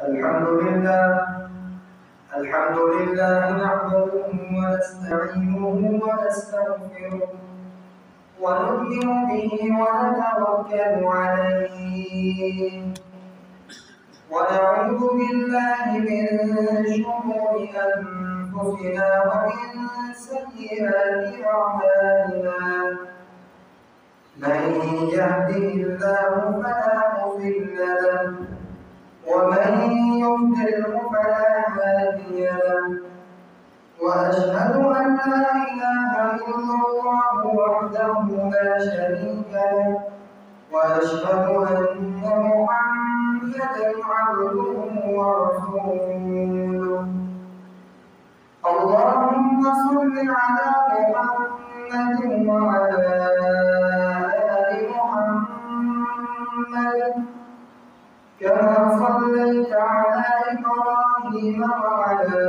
الحمد لله نحمده ونستعينه ونستغفره ونؤمن به ونتوكل عليه ونعوذ بالله من شرور أنفسنا ومن سيئات أعمالنا من يهده الله فلا مضل له ومن يضلل فلا هادي له وأشهد أن لا إله إلا الله وحده لا شريك له وأشهد أن محمدا عبده ورسوله اللهم صل على محمد وعلى آل محمد كما صليت على إبراهيم وعلى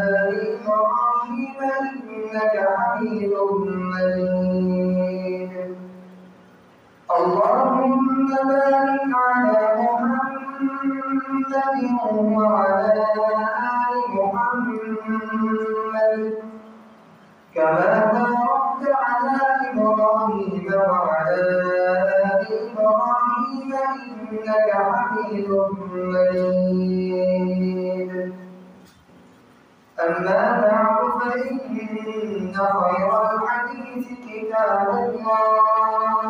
آل إبراهيم إنك حميد مجيد اللهم بارك على محمد وعلى آل محمد كما باركت على إبراهيم وعلى آل إبراهيم إنك حميد مجيد أما بعد فإن خير الحديث كتاب الله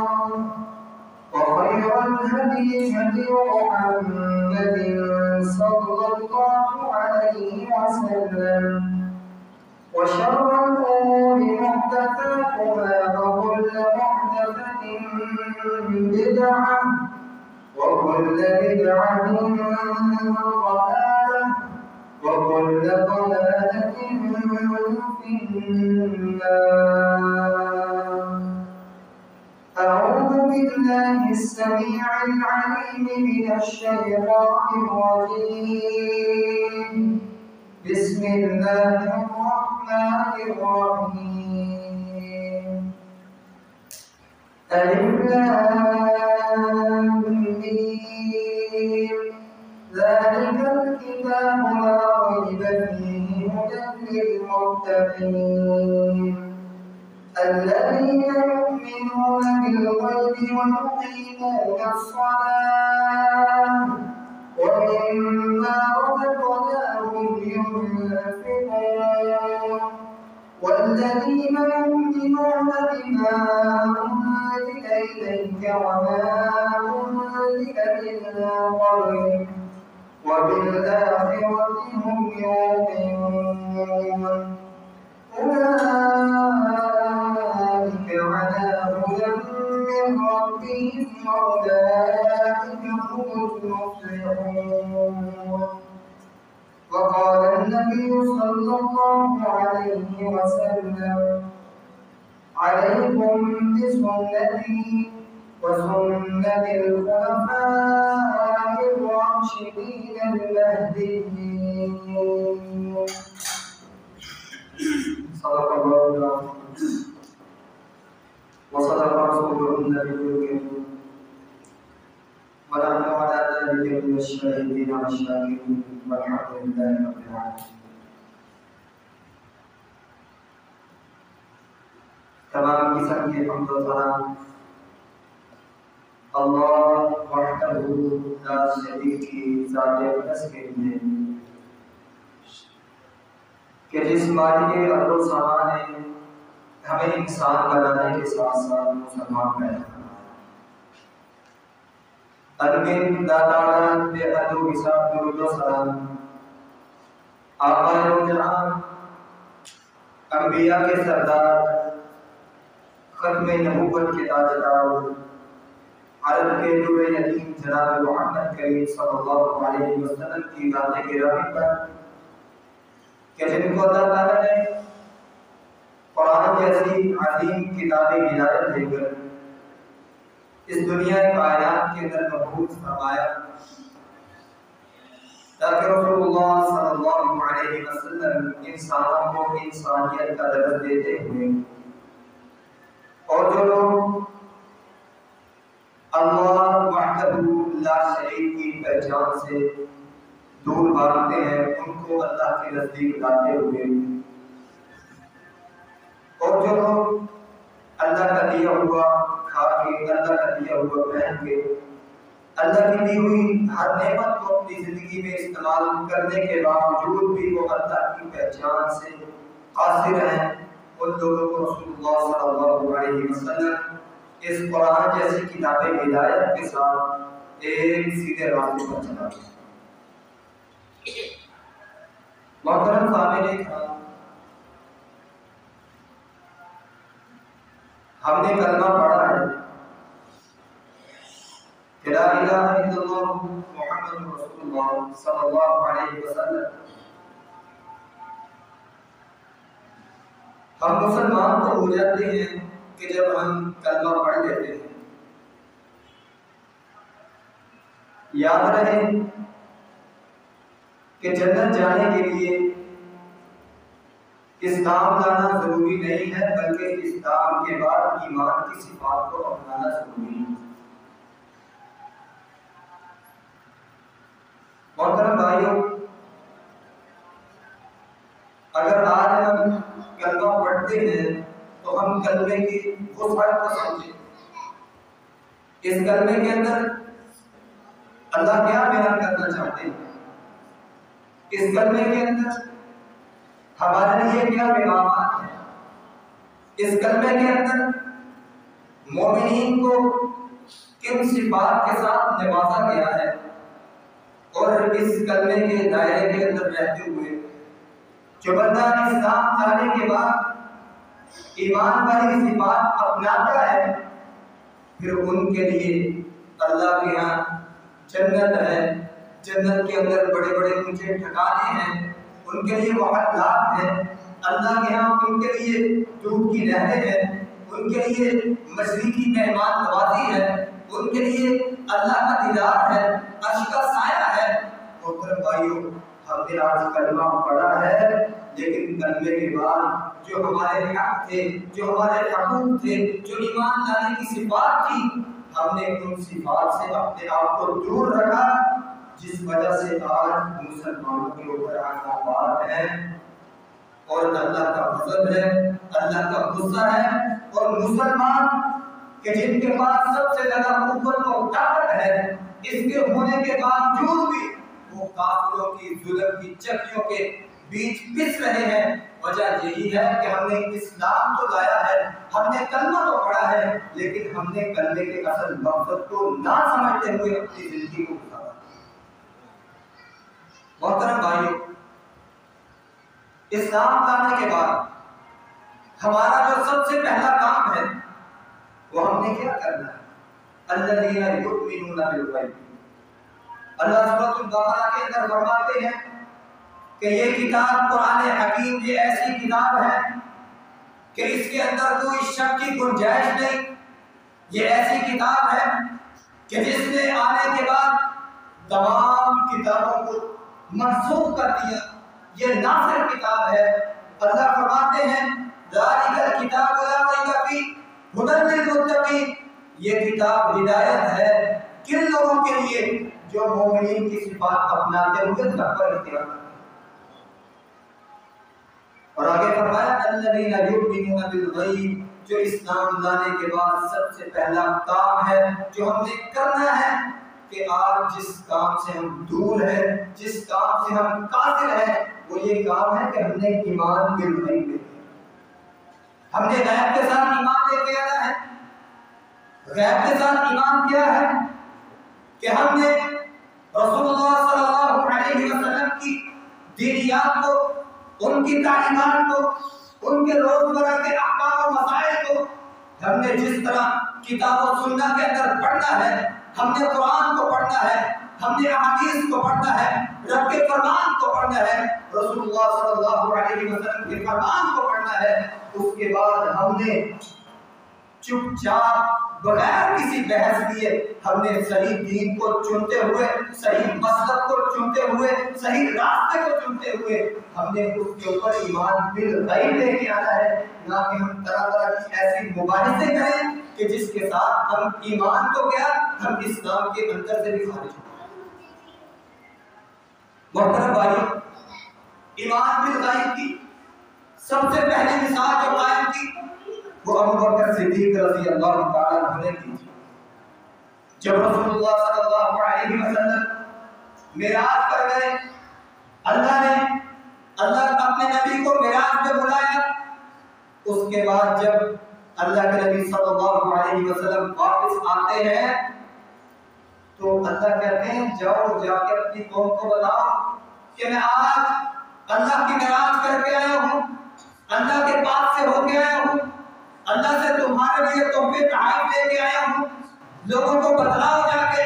وخير الهدي هدي محمد صلى الله عليه وسلم وشر الأمور محدثاتها وكل محدثة بدعة وكل بدعة ضلالة وكل ضلالة في النار. أعوذ بالله السميع العليم من الشيطان الرجيم بسم الله الرحمن الرحيم ألف لام ميم ذلك الكتاب لا ريب فيه هدى للمتقين الذين يؤمنون بالغيب ويقيمون الصلاة ومما رزقناهم ينفقون والذين يؤمنون بما أنزل إليك وما أنزل من قبلك وبالآخرة هم يوقنون أولئك على هدى من ربهم وأولئك هم المفلحون. وقال النبي صلى الله عليه وسلم عليكم بسنتي وسنة الخلفاء الراشدين المهديين. صدق الله العظيم وصدق رسوله النبي الكريم ونحن على ذلك من الشاهدين والشاكرين والحمد لله رب العالمين. تمام قسم کے حمد و ثنا اللہ وحدہ لا شریک کی ذات اقدس کے لیے کہ جس مالک ارض و سما نے ہمیں انسان بنانے کے ساتھ ساتھ مسلمان پیدا انگن دادان بے حد و حساب درود و سلام آقا و جناب انبیاء کے سردار ختم نبوت کے تاجدار عرب کے دور یتیم جناب محمد کریم صلی اللہ علیہ وسلم کی ذات گرامی پر کہ جن کو اللہ تعالیٰ نے قرآن جیسی عظیم کتاب ہدایت دے کر اس دنیا کائنات کے اندر مبعوث فرمایا تاکہ رسول اللہ صلی اللہ علیہ وسلم انسانوں کو انسانیت کا درس دیتے ہوئے اور جو لوگ اللہ وحدہ لا شریک کی پہچان سے دور بھاگتے ہیں ان کو اللہ کے نزدیک لاتے ہوئے، اور جو لوگ اللہ کا دیا ہوا کھا کے، اللہ کا دیا ہوا پہن کے، اللہ کی دی ہوئی ہر نعمت کو اپنی زندگی میں استعمال کرنے کے باوجود بھی وہ اللہ کی پہچان سے قاصر ہیں، ان لوگوں کو رسول اللہ صلی اللہ علیہ وسلم اس قرآن جیسی کتاب ہدایت کے ساتھ ایک سیدھے راستے پر چلا دیا۔ محترم سامعین، ہم نے کلمہ پڑھا ہے کہ لا الہ الا اللہ محمد رسول اللہ صلی اللہ علیہ وسلم۔ ہم مسلمان تو ہو جاتے ہیں کہ جب ہم کلمہ پڑھ لیتے ہیں، یاد رہے کہ جنت جانے کے لیے اسلام لانا ضروری نہیں ہے، بلکہ اسلام کے بعد ایمان کی صفات کو اپنانا ضروری ہے۔ محترم بھائیوں، اگر آج ہم کلمہ پڑھتے ہیں تو ہم کلمے کی وسعت کو سمجھیں۔ اس کلمے کے اندر اللہ کیا بیان کرنا چاہتے ہیں، اس کلمے کے اندر ہمارے لیے کیا پیغامات ہیں، اس کلمے کے اندر مومنین کو کن صفات کے ساتھ نوازا گیا ہے، اور اس کلمے کے دائرے کے اندر رہتے ہوئے جو بندہ اسلام لانے کے بعد ایمان والی صفات اپناتا ہے، پھر ان کے لیے اللہ کے ہاں جنت ہے، جنت کے اندر بڑے بڑے اونچے ٹھکانے ہیں، ان کے لیے محلات ہیں، اللہ کے ہاں ان کے لیے دودھ کی نہریں ہیں، ان کے لیے مشرقی مہمان نوازی ہے، ان کے لیے اللہ کا دیدار ہے، عرش کا سایہ ہے۔ محترم بھائیوں، ہم نے آج کلمہ پڑھا ہے، لیکن کلمے کے بعد جو ہمارے حق تھے، جو ہمارے حقوق تھے، جو ایمان لانے کی صفات تھی، ہم نے ان صفات سے اپنے آپ کو دور رکھا، جس وجہ سے آج مسلمانوں کے اوپر عذابات ہیں، اور اللہ کا غضب ہے، اللہ کا غصہ ہے، اور مسلمان کہ جن کے پاس سب سے زیادہ قوت اور طاقت ہے، اس کے ہونے کے باوجود بھی وہ کافروں کی ظلم کی چکیوں کے بیچ پس رہے ہیں۔ وجہ یہی ہے کہ ہم نے اسلام تو لایا ہے، ہم نے کلمہ تو پڑھا ہے، لیکن ہم نے کلمے کے اصل مقصد کو نہ سمجھتے ہوئے اپنی زندگی کو گزارا۔ محترم بھائیوں، اسلام لانے کے بعد ہمارا جو سب سے پہلا کام ہے وہ ہم نے کیا کرنا ہے؟ الذین یؤمنون بالغیب۔ اللہ سورۃ البقرہ کے اندر فرماتے ہیں کہ یہ کتاب قرآن حکیم یہ ایسی کتاب ہے کہ اس کے اندر کوئی شک کی گنجائش نہیں، یہ ایسی کتاب ہے کہ جس نے آنے کے بعد تمام کتابوں کو منسوخ کر دیا، یہ ناصر کتاب ہے۔ اللہ فرماتے ہیں ذالک الکتاب لا ریب فیہ ھدی للمتقین، یہ کتاب ہدایت ہے کن لوگوں کے لیے جو مومنین کی صفات اپناتے ہوئے تقوی اختیار کرتے ہیں۔ اور آگے فرمایا الذین یؤمنون بالغیب، جو اسلام لانے کے بعد سب سے پہلا کام ہے جو ہم نے کرنا ہے کہ آج جس کام سے ہم دور ہیں، جس کام سے ہم قاصر ہیں، وہ یہ کام ہے کہ ہم نے ایمان بالغیب لے لیا۔ ہم نے غیب کے ساتھ ایمان لے کے آنا ہے۔ غیب کے ساتھ ایمان کیا ہے کہ ہم نے رسول اللہ صلی اللہ علیہ وسلم کی دینیات کو، ان کی تعلیمات کو، ان کے روزمرہ کے احکام و مسائل کو ہم نے جس طرح کتاب و سنت کے اندر پڑھنا ہے، ہم نے قرآن کو پڑھنا ہے، ہم نے احادیث کو پڑھنا ہے، رب کے فرمان کو پڑھنا ہے، رسول اللہ صلی اللہ علیہ وسلم کے فرمان کو پڑھنا ہے۔ اس کے بعد ہم نے چپ چاپ بغیر کسی بحث کیے ہم نے صحیح دین کو چنتے ہوئے، صحیح مسلک کو چنتے ہوئے، صحیح راستے کو چنتے ہوئے ہم نے اس کے اوپر ایمان بالغیب لے کے آنا ہے، نہ کہ ہم طرح طرح کی ایسی مباحثے کریں کہ جس کے ساتھ ہم ایمان تو کیا، ہم اسلام کے اندر سے بھی خارج ہو۔ محترم بھائیو، ایمان بالغیب کی سب سے پہلی مثال جو قائم کی وہ ابو بکر صدیق رضی اللہ تعالیٰ عنہ نے کی تھی۔ جب رسول اللہ صلی اللہ علیہ وسلم معراج پر گئے، اللہ اپنے نبی کو معراج میں بلایا، اس کے بعد جب اللہ کے نبی صلی اللہ علیہ وسلم واپس آتے ہیں تو اللہ کہتے ہیں جاؤ جا کے اپنی قوم کو بتاؤ کہ میں آج اللہ کی معراج کر کے آیا ہوں، اللہ کے پاس سے ہو کے آیا ہوں، اللہ سے تمہارے لیے تحفے تحائف لے کے آیا ہوں، لوگوں کو بتلاؤ جا کے۔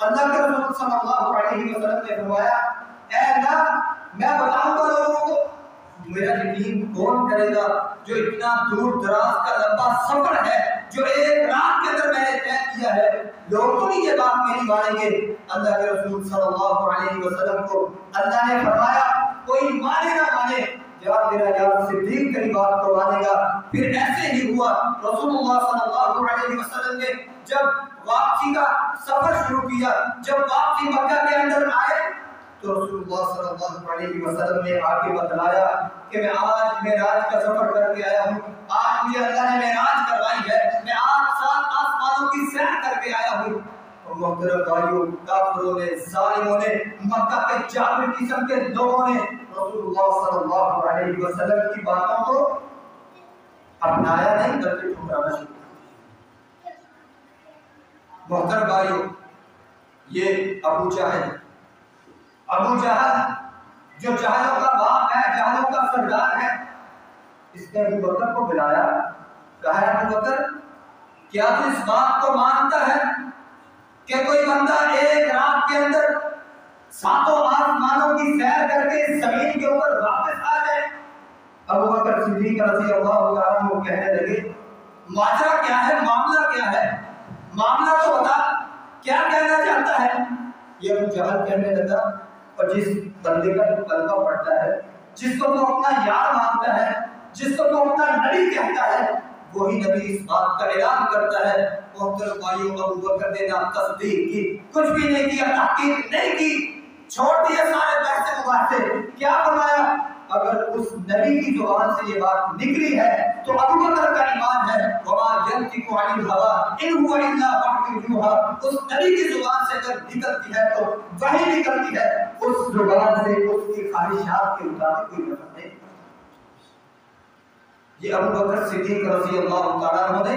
اللہ کے رسول صلی اللہ علیہ وسلم نے فرمایا اے اللہ میں بتاؤں گا لوگوں کو، میرا یقین کون کرے گا جو اتنا دور دراز کا لمبا سفر ہے جو ایک رات کے اندر میں نے طے کیا ہے، لوگ تو نہیں یہ بات میری مانیں گے۔ اللہ کے رسول صلی اللہ علیہ وسلم کو اللہ نے فرمایا کوئی مانے نہ مانے، جب میرا یار صدیق کی بات کو مانے گا۔ پھر ایسے ہی ہوا، رسول اللہ صلی اللہ علیہ وسلم نے جب واپسی کا سفر شروع کیا، جب واپسی مکہ کے اندر آئے تو رسول اللہ صلی اللہ علیہ وسلم نے آگے بتلایا کہ میں آج معراج کا سفر کر کے آیا ہوں، آج مجھے اللہ نے معراج کروائی ہے، میں آج 7 آسمانوں کی سیر کر کے آیا ہوں۔ اور محترم بھائیوں، کافروں نے، ظالموں نے، مکہ کے جابر قسم کے لوگوں نے رسول اللہ صلی اللہ علیہ وسلم کی باتوں کو اپنایا نہیں بلکہ ٹھکرانا شروع کیا۔ محترم بھائیوں، یہ ابو جہل جو جہلوں کا باپ ہے، جہلوں کا سردار ہے، اس نے ابو بکر کو بلایا، کہا ابو بکر کیا تو اس بات کو مانتا ہے کہ کوئی بندہ ایک رات کے اندر 7 آسمانوں کی سیر کر کے اس زمین کے اوپر واپس آ جائے؟ ابو بکر صدیق رضی اللہ تعالیٰ عنہ کہنے لگے ماجرا کیا ہے، معاملہ کیا ہے، معاملہ تو بتا، کیا کہنا چاہتا ہے؟ یہ ابو جہل کہنے لگا اور جس بندے کا تو کلمہ پڑھتا ہے، جس کو تو اپنا یار مانتا ہے، جس کو تو اپنا نبی کہتا ہے، وہی نبی اس بات کا اعلان کرتا ہے۔ محترم بھائیوں، ابو بکر نے نہ تصدیق کی، کچھ بھی نہیں کیا، تحقیق نہیں کی، چھوڑ دیے سارے بحث مباحثے۔ کیا فرمایا اگر اس نبی کی زبان سے یہ بات نکلی ہے تو ابو بکر کا ایمان ہے، وَمَا يَنْطِقُ عَنِ الْهَوَىٰ إِنْ هُوَ إِلَّا وَحْيٌ يُوحَىٰ، اس نبی کی زبان سے اگر نکلتی ہے تو وحی نکلتی ہے، اس زبان سے اس کی خواہشات کے مطابق کوئی مطلب نہیں۔ یہ ابو بکر صدیق رضی اللہ تعالیٰ عنہ نے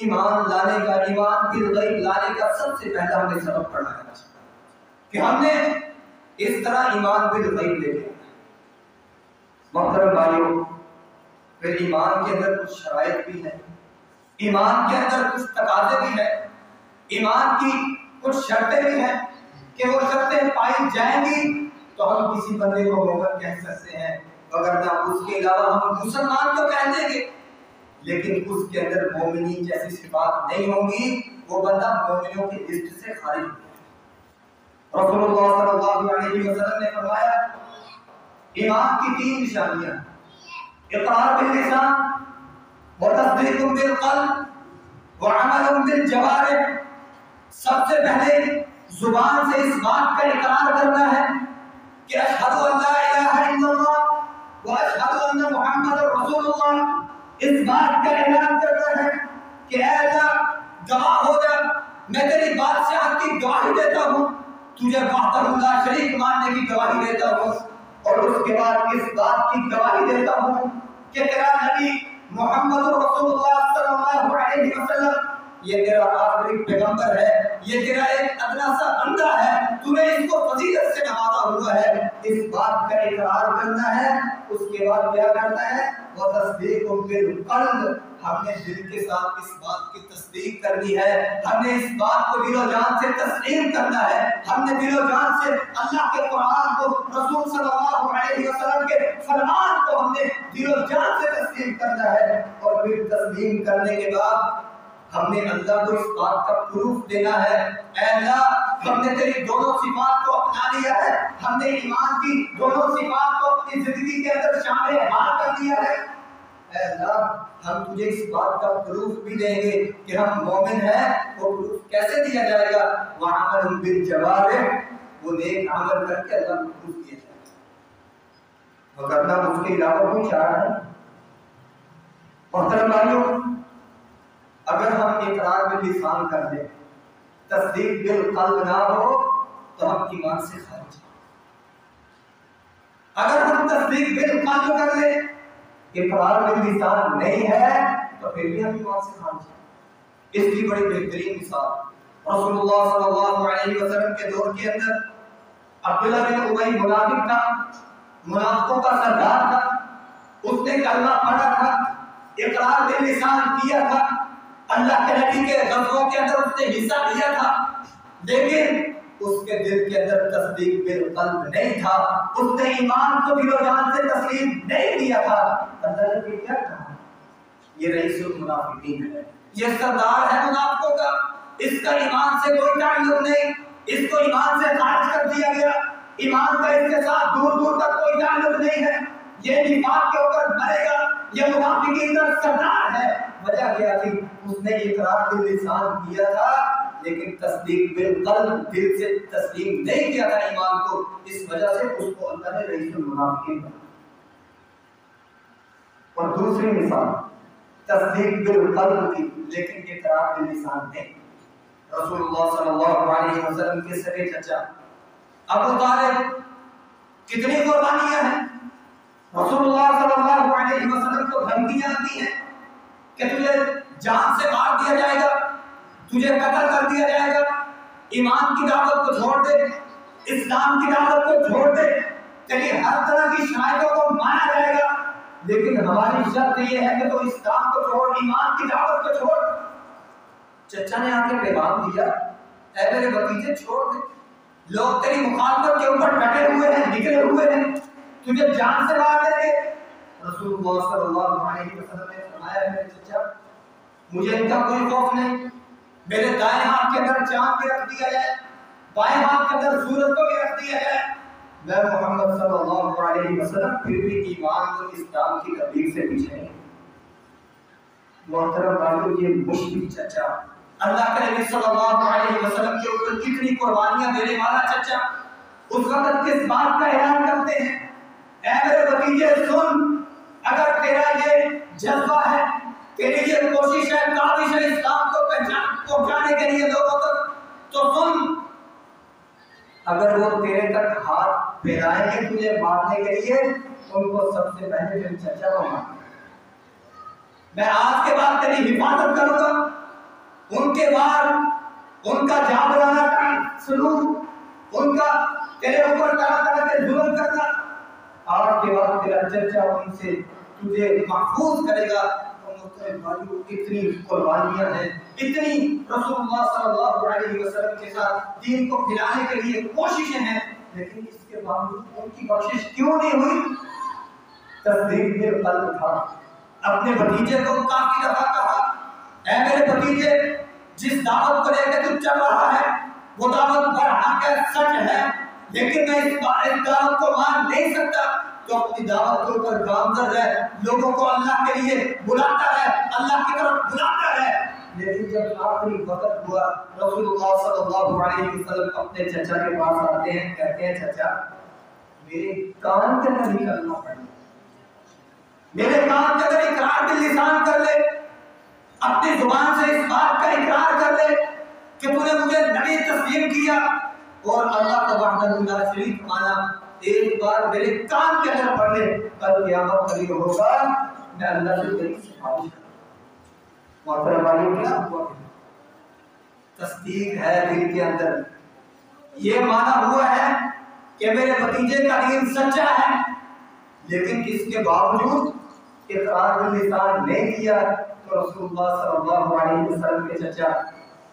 ایمان لانے کا، ایمان بالغیب لانے کا سب سے پہلا ہمیں سبق پڑھایا کہ ہم نے اس طرح ایمان بالغیب لے لیا۔ محترم بھائیوں، پھر ایمان کے اندر کچھ شرائط بھی ہیں، ایمان کے اندر کچھ تقاضے بھی ہیں، ایمان کی کچھ شرطیں بھی ہیں کہ وہ شرطیں پائی جائیں گی تو ہم کسی بندے کو مومن کہہ سکتے ہیں، وگرنہ اس کے علاوہ ہم مسلمان تو کہہ دیں گے، لیکن اس کے اندر مومنی جیسی صفات نہیں ہوں گی، وہ بندہ مومنوں کی لسٹ سے خارج ہو جائے۔ رسول اللہ صلی اللہ علیہ وسلم نے فرمایا ایمان کی 3 نشانیاں، اقرار باللسان وتصدیق بالقلب وعمل بالجوارح۔ سب سے پہلے زبان سے اس بات کا اقرار کرنا ہے کہ اشہد ان لا الہ الا اللہ واشہد ان محمد رسول اللہ، اس بات کا اعلان کرنا ہے کہ اے اللہ گواہ ہو جا، میں تیری بادشاہت کی گواہی دیتا ہوں، تجھے وحدہ لا شریک ماننے کی گواہی دیتا ہوں، اور اس کے بعد اس بات کی گواہی دیتا ہوں کہ تیرا نبی محمد رسول اللہ صلی اللہ علیہ وسلم یہ تیرا آخری پیغمبر ہے، یہ تیرا ایک ادنا سا بندہ ہے، تو نے اس کو فضیلت سے نوازا ہوا ہے، اس بات کا اقرار کرنا ہے۔ اس کے بعد کیا کرنا ہے؟ وتصدیق بالقلب، ہم نے دل کے ساتھ اس بات کی تصدیق کرنی ہے، ہم نے اس بات کو دل و جان سے تسلیم کرنا ہے، ہم نے دل و جان سے اللہ کے قرآن کو، رسول صلی اللہ علیہ وسلم کے فرمان کو ہم نے دل و جان سے تسلیم کرنا ہے، اور پھر تسلیم کرنے کے بعد ہم نے اللہ کو اس بات کا پروف دینا ہے، اے اللہ ہم نے تیری دونوں صفات کو اپنا لیا ہے، ہم نے ایمان کی دونوں صفات کو اپنی زندگی کے اندر شامل حال کر دیا ہے، اے اللہ ہم تجھے اس بات کا پروف بھی دیں گے کہ ہم مومن ہیں۔ وہ پروف کیسے دیا جائے گا؟ وعمل بالجوارح، وہ نیک عمل کر کے اللہ کو خوش کیا جائے، وگرنہ اس کے علاوہ کوئی چارہ نہیں۔ محترم بھائیوں، اگر ہم اقرار باللسان کر لیں، تصدیق بالقلب نہ ہو تو ہم ایمان سے خارج ہیں۔ اگر ہم تصدیق بالقلب کر لیں، اقرار باللسان نہیں ہے تو پھر بھی ہم ایمان سے خارج ہیں۔ اس کی بڑی بہترین مثال رسول اللہ صلی اللہ علیہ وسلم کے دور کے اندر عبداللہ بن ابی منافق تھا، منافقوں کا سردار تھا، اس نے کلمہ پڑھا تھا، اقرار باللسان کیا تھا، اللہ کے نبی کے غزووں کے اندر اس نے حصہ لیا تھا، لیکن اس کے دل کے اندر تصدیق بالقلب نہیں تھا، اس نے ایمان کو دل و جان سے تسلیم نہیں کیا تھا۔ اللہ نے کیا کہا؟ یہ رئیس المنافقین ہے، یہ سردار ہے منافقوں کا، اس کا ایمان سے کوئی تعلق نہیں، اس کو ایمان سے خارج کر دیا گیا، ایمان کا اس کے ساتھ دور دور تک کوئی تعلق نہیں ہے، یہ نفاق کے اوپر مرے گا، یہ منافقین کا سردار ہے۔ وجہ کیا تھی؟ اس نے اقرار باللسان کیا تھا لیکن تصدیق بالقلب دل سے تسلیم نہیں کیا تھا ایمان کو، اس وجہ سے اس کو اللہ نے رئیس المنافقین بنایا۔ اور دوسری مثال تصدیق بالقلب کی لیکن اقرار باللسان نہیں، رسول اللہ صلی اللہ علیہ وسلم کے سگے چچا ابو طالب، کتنی قربانیاں ہیں، رسول اللہ صلی اللہ علیہ وسلم کو دھمکیاں آتی ہیں کہ تجھے جان سے مار دیا جائے گا، تجھے قتل کر دیا جائے گا، ایمان کی دعوت کو چھوڑ دے، اسلام کی دعوت کو چھوڑ دے، تیری ہر طرح کی شرائطوں کو مانا جائے گا، لیکن ہماری شرط یہ ہے کہ تو اسلام کو چھوڑ، ایمان کی دعوت کو چھوڑ۔ چچا نے آ کے پیغام دیا، اے میرے بھتیجے چھوڑ دے، لوگ تیری مخالفت کے اوپر ڈٹے ہوئے ہیں، نکلے ہوئے ہیں، تجھے جان سے مار دیں گے۔ رسول اللہ صلی اللہ علیہ وسلم نے فرمایا، میرے چچا مجھے ان کا کوئی خوف نہیں، میرے دائیں ہاتھ کے اندر چاند بھی رکھ دیا جائے، بائیں ہاتھ کے اندر سورج کو بھی رکھ دیا جائے، میں محمد صلی اللہ علیہ وسلم پھر بھی ایمان اور اسلام کی تبلیغ سے پیچھے نہیں۔ محترم بھائیو، یہ مشکل چچا، اللہ کے نبی صلی اللہ علیہ وسلم کے اوپر کتنی قربانیاں دینے والا چچا، اس وقت کس بات کا اعلان کرتے ہیں؟ اے میرے بھتیجے سن، اگر تیرا یہ جذبہ ہے، تیری یہ کوشش ہے، کاوش ہے اسلام کو پہنچانے کے لیے لوگوں تک، تو سن، اگر وہ تیرے تک ہاتھ پھیلائیں گے تجھے مارنے کے لیے، ان کو سب سے پہلے میرے چچا کو مارنا، میں آج کے بعد تیری حفاظت کروں گا، ان کے بعد ان کا جابرانہ سلوک، ان کا تیرے اوپر طرح طرح کے ظلم کرنا، آج کے بعد تیرا چچا ان سے تجھے محفوظ کرے گا۔ اتنی قربانیاں ہیں، اتنی رسول اللہ صلی اللہ علیہ وسلم کے ساتھ دین کو پھیلانے کے لیے کوششیں ہیں، لیکن اس کے باوجود ان کی بخشش کیوں نہیں ہوئی؟ تصدیق بالقلب تھا۔ اپنے بھتیجے کو کافی دفعہ کہا، اے میرے بھتیجے، جس دعوت کو لے کے تو چل رہا ہے وہ دعوت برحق ہے، سچ ہے، لیکن میں اس دعوت کو مان نہیں سکتا، تو اپنی دعوت کے اوپر گامزن رہ، لوگوں کو اللہ کے لیے بلاتا رہ، اللہ کی طرف بلاتا رہ۔ لیکن جب آخری وقت ہوا، رسول اللہ صلی اللہ علیہ وسلم اپنے چچا کے پاس آتے ہیں، کہتے ہیں چچا میرے کان کے اندر نکلنا پڑے، میرے کان کے اندر اقرار باللسان کر لے، اپنی زبان سے اس بات کا اقرار کر لے کہ تو نے مجھے نبی تسلیم کیا اور اللہ کا وحدہ لا شریک مانا، ایک بار میرے کان کے اندر پڑھ لے، کل قیامت قریب ہوگا، میں اللہ سے تیری سفارش کروں۔ محترم بھائیو، کیا ہوا؟ تصدیق ہے دل کے اندر، یہ مانا ہوا ہے کہ میرے بھتیجے کا دین سچا ہے، لیکن اس کے باوجود اقرار باللسان نہیں کیا، تو رسول اللہ صلی اللہ علیہ وسلم کے چچا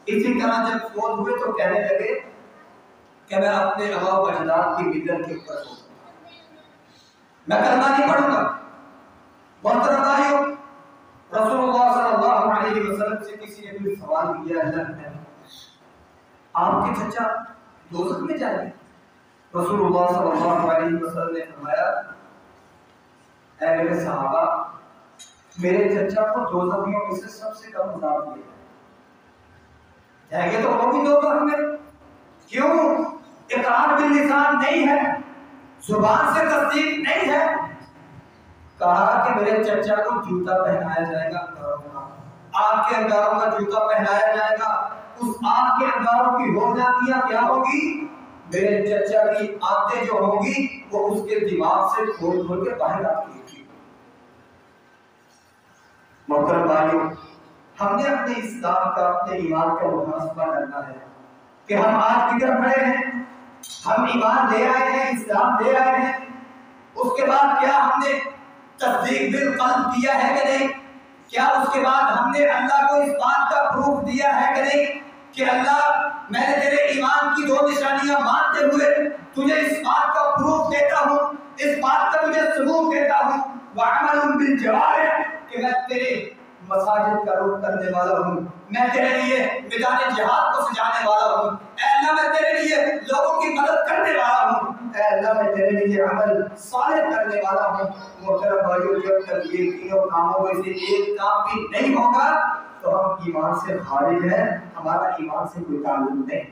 اسی طرح جب فوت ہوئے تو کہنے لگے کہ میں اپنے آباء و اجداد کی ملت کے اوپر ہوں، میں کلمہ نہیں پڑھوں گا۔ محترم بھائیو، رسول اللہ صلی اللہ علیہ وسلم سے کسی نے بھی سوال کیا، اللہ نے آپ کے چچا دوزخ میں جائیں گے؟ رسول اللہ صلی اللہ علیہ وسلم نے فرمایا، اے میرے صحابہ، میرے چچا کو دوزخیوں میں سے سب سے کم عذاب دیا جائے گا، تو وہ بھی دوزخ میں، کیوں؟ اقرار باللسان نہیں ہے، زبان سے تصدیق نہیں ہے، کہا کہ میرے چچا کو جوتا پہنایا جائے گا انگاروں کا، آگ کے انگاروں کا جوتا پہنایا جائے گا، اس آگ کے انگاروں کی ہولناکیاں کیا ہوگی؟ میرے چچا کی آنتیں جو ہوں گی وہ اس کے دماغ سے کھول کھول کے باہر آتی تھی۔ محترم بھائیوں، ہم نے اپنے اسلام کا، اپنے ایمان کا محاسبہ کرنا ہے کہ ہم آج کدھر کھڑے ہیں۔ ہم ایمان لے آئے ہیں، اسلام لے آئے ہیں، اس کے بعد کیا ہم نے تصدیق بالقلب کیا ہے کہ نہیں؟ کیا اس کے بعد ہم نے اللہ کو اس بات کا پروف دیا ہے کہ نہیں کہ اللہ میں نے تیرے ایمان کی 2 نشانیاں مانتے ہوئے تجھے اس بات کا پروف دیتا ہوں، اس بات کا تجھے ثبوت دیتا ہوں وَعَمَلٌ بِالْجَوَارِحِ کہ میں تیرے مساجد کا رخ کرنے والا ہوں، میں تیرے لیے میدان جہاد کو سجانے والا ہوں، اے اللہ میں تیرے لیے لوگوں کی مدد کرنے والا ہوں، اے اللہ میں تیرے لیے عمل صالح کرنے والا ہوں۔ محترم بھائیوں، جب تک یہ تینوں کاموں میں سے ایک کام بھی نہیں ہوگا تو ہم ایمان سے خارج ہیں، ہمارا ایمان سے کوئی تعلق نہیں۔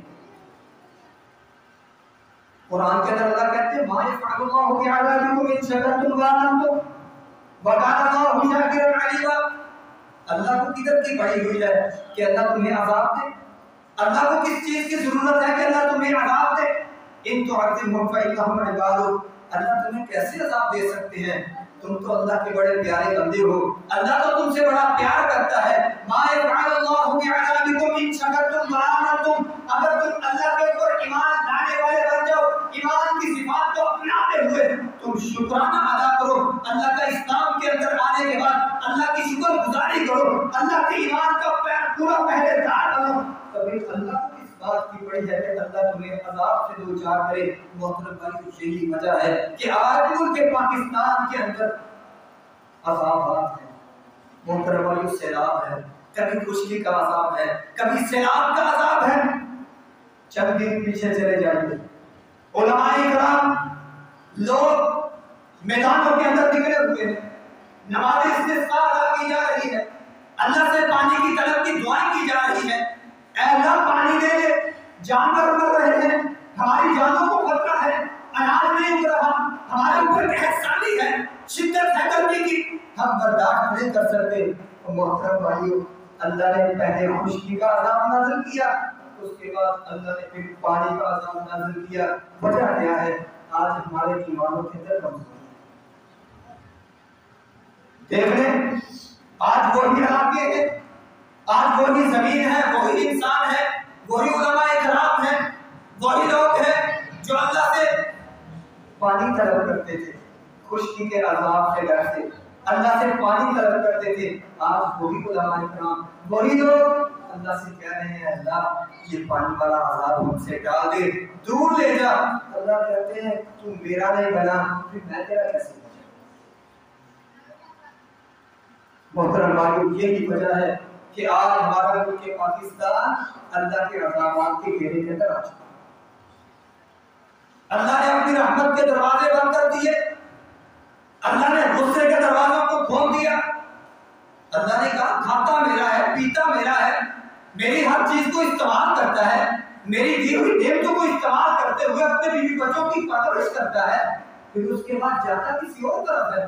قرآن کے اندر اللہ کہتے ہیں مَا يَفْعَلُ اللَّهُ بِعَذَابِكُمْ إِن شَكَرْتُمْ وَآمَنْتُمْ وَكَانَ اللَّهُ شَاكِرًا عَلِيمًا۔ اللہ کو کدھر کی پڑی ہوئی ہے کہ اللہ تمہیں عذاب دے؟ اللہ کو کس چیز کی ضرورت ہے کہ اللہ تمہیں عذاب دے؟ ان تعذبهم فإنهم عبادك، اللہ تمہیں کیسے عذاب دے سکتے ہیں؟ تم تو اللہ کے بڑے پیارے بندے ہو، اللہ تو تم سے بڑا پیار کرتا ہے۔ ما يفعل الله بعذابكم ان شكرتم وآمنتم، اگر تم اللہ کے اوپر ایمان لانے والے بن جاؤ، ایمان کی صفات کو اپناتے ہوئے تم شکرانہ ادا کرو، اللہ کا اسلام کے اندر آنے کے بعد اللہ کی شکر گزاری کرو، اللہ کے ایمان کا پورا پہرے دار بنو، کبھی اللہ کو اس بات کی بڑی ہے کہ اللہ تمہیں عذاب سے دوچار کرے۔ محترم بھائی، یہی وجہ ہے کہ آج ملک پاکستان کے اندر عذابات ہیں، محترم بھائی، سیلاب ہے، کبھی خشکی کا عذاب ہے، کبھی سیلاب کا عذاب ہے۔ چند دن پیچھے چلے جائیے، علماء کرام لوگ میدانوں کے اندر نکلے ہوئے ہیں، نماز استسقاء ادا کی جا رہی ہے، اللہ سے پانی کی طلب کی دعائیں کی جا رہی ہے، اے اللہ پانی دے دے، جانور مر رہے ہیں، ہماری جانوں کو خطرہ ہے، اناج نہیں اگ رہا، ہمارے اوپر قحط سالی ہے، شدت ہے گرمی کی، ہم برداشت نہیں کر سکتے۔ محترم بھائیو، اللہ نے پہلے خشکی کا عذاب نازل کیا، اس کے بعد اللہ نے پھر پانی کا عذاب نازل کیا۔ وجہ کیا ہے؟ آج ہمارے ایمانوں کے اندر کمزوری ہے۔ دیکھ لیں، آج وہی علاقے ہیں، آج وہی زمین ہے، وہی انسان ہے، وہی علماء کرام ہیں، وہی لوگ ہیں جو اللہ سے پانی طلب کرتے تھے، خشکی کے عذاب سے ڈرتے، اللہ سے پانی طلب کرتے تھے۔ آج وہی علماء کرام، وہی لوگ اللہ سے کہہ رہے ہیں اللہ یہ پانی والا عذاب ہم سے ڈال دے، دور لے جا۔ اللہ کہتے ہیں تو میرا نہیں بنا، پھر میں تیرا کیسے بنا؟ محترم بھائیو، یہی وجہ ہے کہ آج ہمارا ملک پاکستان اللہ کے عذابات کے گھیرے کے اندر آ چکا ہے۔ اللہ نے اپنی رحمت کے دروازے بند کر دیے، اللہ نے غصے کے دروازوں کو کھول دیا۔ اللہ نے کہا کھاتا میرا ہے، پیتا میرا ہے، میری ہر چیز کو استعمال کرتا ہے، میری دی ہوئی نعمتوں کو استعمال کرتے ہوئے اپنے بیوی بچوں کی پرورش کرتا ہے، پھر اس کے بعد جاتا کسی اور طرف ہے،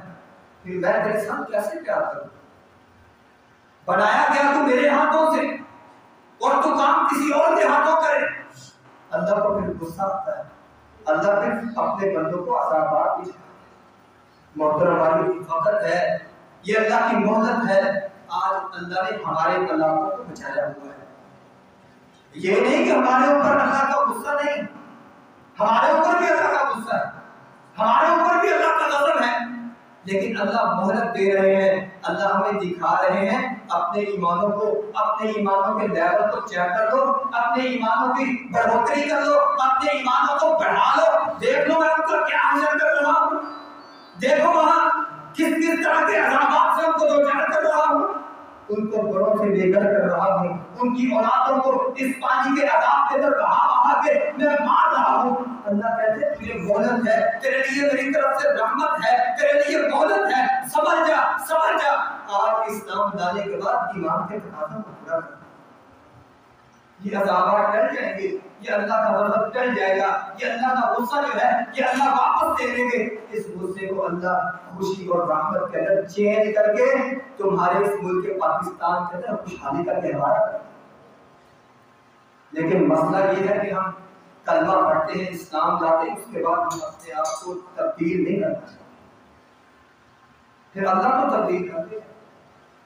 پھر میں تیرے ساتھ کیسے پیار کروں؟ بنایا گیا تو میرے ہاتھوں سے اور تو کام کسی اور کے ہاتھوں کرے۔ اللہ کو پھر غصہ آتا ہے، اللہ پھر اپنے بندوں کو عذابات بھی چڑھاتا ہے۔ محترم بھائیو، وقت ہے، یہ اللہ کی مہلت ہے۔ آج اللہ نے ہمارے علاقوں کو بچایا ہوا ہے، یہ نہیں کہ ہمارے اوپر اللہ کا غصہ نہیں، ہمارے اوپر بھی اللہ کا غصہ ہے، ہمارے اوپر بھی اللہ کا غضب ہے، لیکن اللہ مہلت دے رہے ہیں، اللہ ہمیں دکھا رہے ہیں اپنے ایمانوں کو، اپنے ایمانوں کے لیول کو چیک کر لو، اپنے ایمانوں کی بڑھوتری کر لو، اپنے ایمانوں کو بڑھا لو، دیکھ لو میں ان کا کیا حشر کر رہا ہوں، دیکھو وہاں کس کس طرح کے عذابات سے ان کو دوچار کر رہا ہوں، ان کو گھروں سے بے گھر کر رہا ہوں، ان کی اولادوں کو اس پانی کے عذاب کے اندر بہا بہا کے میں مار رہا ہوں۔ اللہ کہتے ہیں تجھے مہلت ہے، تیرے لیے میری طرف سے رحمت ہے، تیرے لیے مہلت ہے، سمجھ جا سمجھ جا۔ آج اسلام لانے کے بعد ایمان کے تقاضوں کو پورا کرنا، یہ عذابات ٹل جائیں گے، یہ اللہ کا غضب ٹل جائے گا، یہ اللہ کا غصہ جو ہے یہ اللہ واپس دے دیں گے۔ اس غصے کو اللہ خوشی اور رحمت کے اندر چینج کر کے تمہارے اس ملک پاکستان کے اندر خوشحالی کا تہوار۔ لیکن مسئلہ یہ ہے کہ ہم کلمہ پڑھتے ہیں، اسلام لاتے ہیں، اس کے بعد ہم اپنے آپ کو تبدیل نہیں کرنا، پھر اللہ کو تبدیل کرتے ہیں۔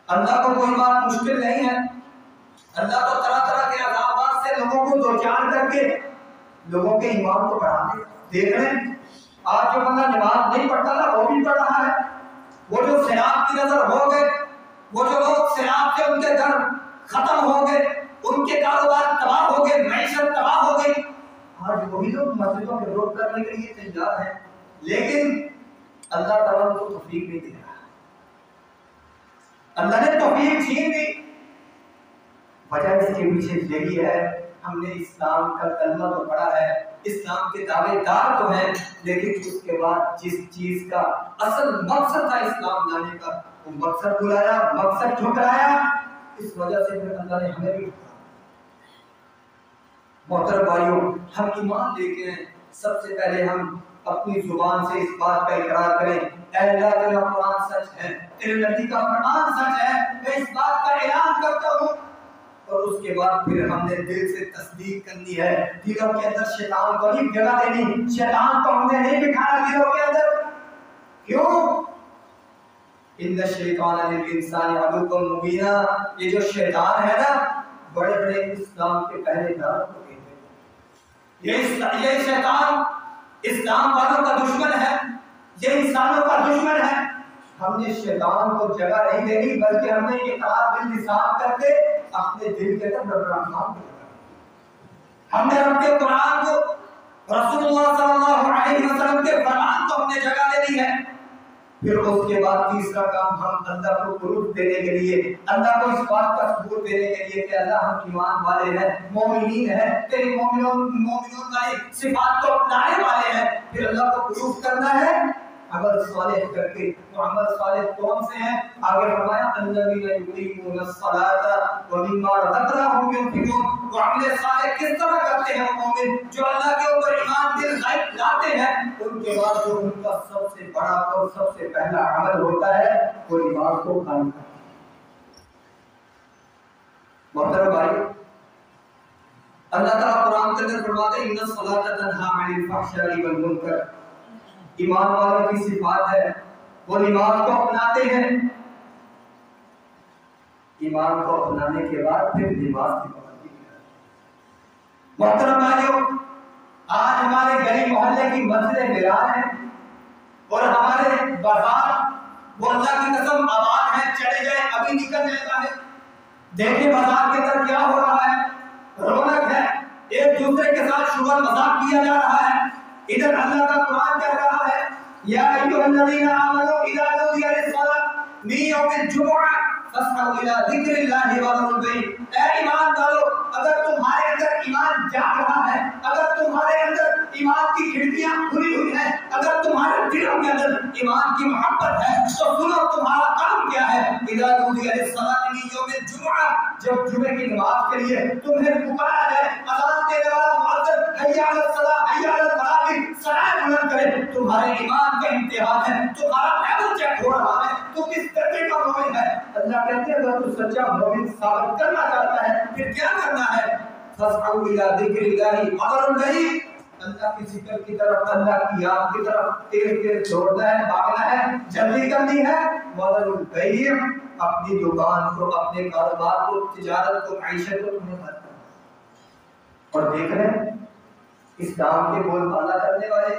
اللہ کو کوئی بات مشکل نہیں ہے، اللہ کو طرح طرح کے عذابات سے لوگوں کو دوچار کر کے لوگوں کے ایمان کو بڑھاتے ہیں۔ دیکھ رہے ہیں آج جو بندہ نماز نہیں پڑھتا تھا وہ بھی پڑھ رہا ہے، وہ جو سیلاب کی نظر ہو گئے، وہ جو لوگ سیلاب سے ان کے گھر ختم ہو گئے، ان کے کاروبار تباہ ہو گئے، معیشت تباہ ہو گئی، آج وہی لوگ مسجدوں میں روک کرنے کے لیے تیار ہیں، لیکن اللہ تعالیٰ کو توفیق نہیں دے رہا، اللہ نے توفیق چھین دی۔ وجہ اس کے پیچھے یہی ہے، ہم نے اسلام کا کلمہ تو پڑھا ہے، اسلام کے دعوے دار تو ہیں، لیکن اس کے بعد جس چیز کا اصل مقصد تھا اسلام لانے کا وہ مقصد بلایا، مقصد ٹھکرایا، اس وجہ سے پھر اللہ نے ہمیں بھی محترم بھائیوں، ہم ایمان لے کے ہیں، سب سے پہلے ہم اپنی زبان سے اس بات کا اقرار کریں، اے اللہ تیرا قرآن سچ ہے، تیرے نبی کا فرمان سچ ہے، میں اس بات کا اعلان کرتا ہوں۔ اور اس کے بعد پھر ہم نے دل سے تصدیق کرنی ہے، دلوں کے اندر شیطان کو نہیں جگہ دینی، شیطان کو ہم نے نہیں بٹھانا دلوں کے اندر۔ کیوں؟ ان الشیطان للانسان عدو مبین، یہ جو شیطان ہے نا بڑے بڑے اسلام کے پہلے دار کو کہتے ہیں، یہ شیطان اسلام والوں کا دشمن ہے، یہ انسانوں کا دشمن ہے۔ ہم نے شیطان کو جگہ نہیں دینی، بلکہ ہم نے اطاعت باللسان کر کے اپنے دل کے اندر رب الرحمان کو ہم نے رب کے قرآن کو، رسول اللہ صلی اللہ علیہ وسلم کے فرمان کو ہم نے جگہ دینی ہے۔ پھر اس کے بعد تیسرا کام ہم اللہ کو پروف دینے کے لیے، اللہ کو اس بات کا ثبوت دینے کے لیے کہ اللہ ہم ایمان والے ہیں، مومنین ہیں، تیری مومنوں والی صفات کو اپنانے والے ہیں، پھر اللہ کو پروف کرنا ہے عمل صالح کر کے۔ تو عمل صالح کون سے ہیں؟ آگے فرمایا الذین یقیمون الصلاۃ ومما رزقناہم ينفقون۔ وہ عمل صالح کس طرح کرتے ہیں وہ مومن جو اللہ کے اوپر ایمان بالغیب لاتے ہیں، ان کے بعد جو ان کا سب سے بڑا اور سب سے پہلا عمل ہوتا ہے وہ نماز کو قائم کرنا۔ محترم بھائی، اللہ تعالیٰ قرآن کے اندر فرماتے ہیں ان الصلاۃ تنہی عن الفحشاء والمنکر، ایمان والوں کی صفات ہے وہ نماز کو اپناتے ہیں، ایمان کو اپنانے کے بعد پھر نماز کی پابندی کرتے ہیں۔ محترم بھائیوں، آج ہمارے گلی محلے کی مسجدیں ویران ہیں اور ہمارے بازار وہ اللہ کی قسم آباد ہیں، چلے جائیں ابھی نکل جاتا ہے۔ دیکھیں بازار کے اندر کیا ہو رہا ہے، رونق ہے، ایک دوسرے کے ساتھ شغل مذاق کیا جا رہا ہے۔ ادھر اللہ کا قرآن کہہ رہا ہے یا ایھا الذین آمنوا اذا نودی للصلاۃ من یوم الجمعہ فاسعوا الی ذکر اللہ وذروا البیع۔ اے ایمان والو، اگر تمہارے اندر ایمان جاگ رہا ہے، اگر تمہارے اندر ایمان کی کھڑکیاں کھلی ہوئی ہیں، اگر تمہارے دلوں کے اندر ایمان کی محبت ہے تو سنو تمہارا کام کیا ہے۔ اذا نودی للصلاۃ من یوم الجمعہ، جب جمعے کی نماز کے لیے تمہیں پکارا جائے، اذان دینے والا مؤذن حی علی الصلاۃ حی علی الفلاح سلام بلند کرے، تمہارے ایمان کا امتحان ہے، تمہارا لیول چیک ہو رہا ہے، تو کس درجے کا مومن ہے۔ اللہ کہتے ہیں اگر تو سچا مومن ثابت کرنا چاہتا ہے پھر کیا کرنا ہے، فاسعوا الی ذکر اللہ وذروا البیع، اللہ کی ذکر کی طرف، اللہ کی یاد کی طرف تیز تیز دوڑنا ہے، بھاگنا ہے، جلدی کرنی ہے۔ وذروا البیع، اپنی دکان کو، اپنے کاروبار کو، تجارت کو، معیشت کو تمہیں بند کرنا۔ اور دیکھ رہے ہیں اسلام کے بول بالا کرنے والے،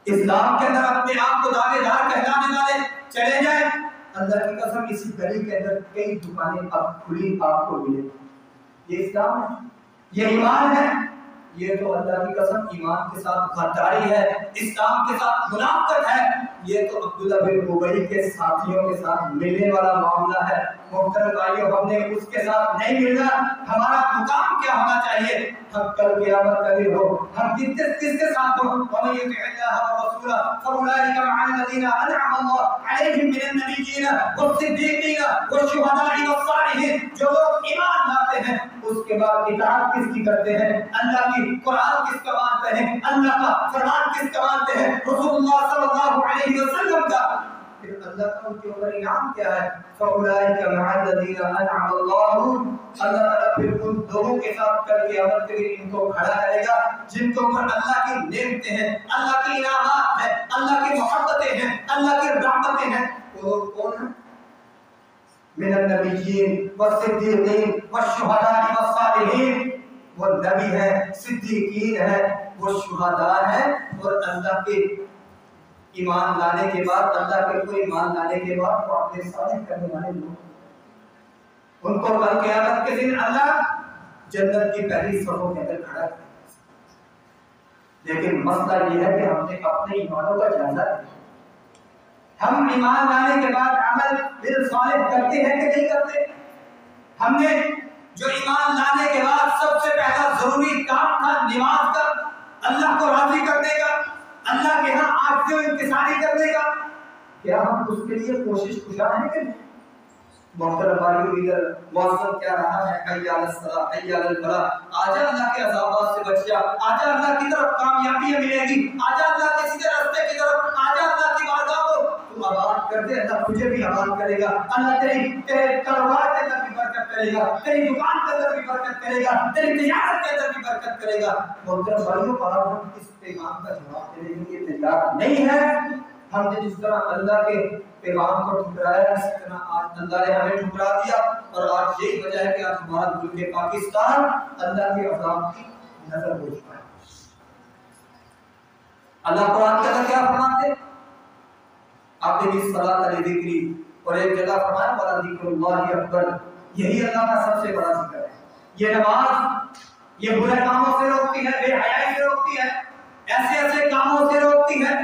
اسلام کے اندر اپنے آپ کو دعوے دار کہلانے والے چلے جائیں، اللہ کی قسم اسی گلی کے اندر کئی دکانیں اب کھلی آپ کو ملے۔ یہ اسلام ہے، یہ ایمان ہے۔ یہ تو اللہ کی قسم ایمان کے ساتھ غداری ہے، اسلام کے ساتھ منافقت ہے، یہ تو عبداللہ بن ابی کے ساتھیوں کے ساتھ ملنے والا معاملہ ہے۔ محترم بھائیوں، ہم نے اس کے ساتھ نہیں ملنا۔ ہمارا مقام کیا ہونا چاہیے؟ ہم کل قیامت کا دن ہو، ہم کس کے ساتھ ہو؟ وَمَن يُطِعِ اللَّهَ وَرَسُولَهُ فَأُولَٰئِكَ مَعَ الَّذِينَ أَنْعَمَ اللَّهُ عَلَيْهِم مِّنَ النَّبِيِّينَ وَالصِّدِّيقِينَ وَالشُّهَدَاءِ وَالصَّالِحِينَ۔ جو لوگ ایمان لاتے ہیں اس کے بعد اطاعت کس کی کرتے ہیں؟ اللہ کی قرآن کس کا مانتے ہیں؟ اللہ کا فرمان کس کا مانتے ہیں؟ رسول اللہ صلی اللہ علیہ وسلم کا۔ پھر اللہ کا ان کے اوپر انعام کیا ہے؟ فَأُولَٰئِكَ مَعَ الَّذِينَ أَنْعَمَ اللَّهُ۔ اللہ تعالیٰ پھر ان لوگوں کے ساتھ کل قیامت کے دن ان کو کھڑا کرے گا جن کے اوپر اللہ کی نعمتیں ہیں، اللہ کی انعامات ہیں، اللہ کی محبتیں ہیں، اللہ کی رحمتیں ہیں۔ وہ کون ہیں؟ من النبیین والصدیقین والشہداء والصالحین۔ وہ نبی ہے، صدیقین ہے، وہ شہداء ہیں، اور اللہ کے ایمان لانے کے بعد، اللہ کے کوئی ایمان لانے کے بعد وہ اپنے صالح کرنے والے لوگ، ان کو کل قیامت کے دن اللہ جنت کی پہلی صفوں کے اندر کھڑا کرے۔ لیکن مسئلہ یہ ہے کہ ہم نے اپنے ایمانوں کا جائزہ لیا، ہم ایمان لانے کے بعد عمل بالصالح کرتے ہیں کہ نہیں کرتے؟ ہم نے جو ایمان لانے کے بعد سب سے پہلا ضروری کام تھا نماز کا، اللہ کو راضی کرنے کا، اللہ کے ہاں عاجزی و انکساری کرنے کا، کیا ہم اس کے لیے کوشش کشا ہیں کہ نہیں؟ محترم بھائیو، ادھر موسم کیا رہا ہے، حی علی الصلاۃ، حی علی الفلاح، آجا اللہ کے عذابات سے بچ جا، آجا اللہ کی طرف کامیابی ملے گی، آجا اللہ کے سیدھے راستے کی طرف، آجا اللہ کی بارگاہ کو تو آباد کر دے، اللہ تجھے بھی آباد کرے گا، اللہ تیرے کاروبار کے اندر بھی برکت کرے گا، تیری دکان کے اندر بھی برکت کرے گا، تیری تجارت کے اندر بھی برکت کرے گا۔ محترم بھائیو، آج ہم اس پیغام کا جواب دینے کے لیے تیار نہیں ہے۔ ہم نے جس طرح اللہ کے پیغام کو ٹھکرایا، اسی طرح آج اللہ نے ہمیں ٹھکرا دیا، اور آج یہی وجہ ہے کہ آج ہمارا ملک پاکستان اللہ کے عذاب کی نظر ہو چکا ہے۔ اللہ قرآن کے اندر کیا فرماتے ہیں؟ آپ نے بھی صلاۃ علی ذکری، اور ایک جگہ فرمایا والا ذکر اللہ اکبر، یہی اللہ کا سب سے بڑا ذکر ہے۔ یہ نماز یہ برے کاموں سے روکتی ہے، بے حیائی سے روکتی ہے، ایسے ایسے کاموں سے روکتی ہے،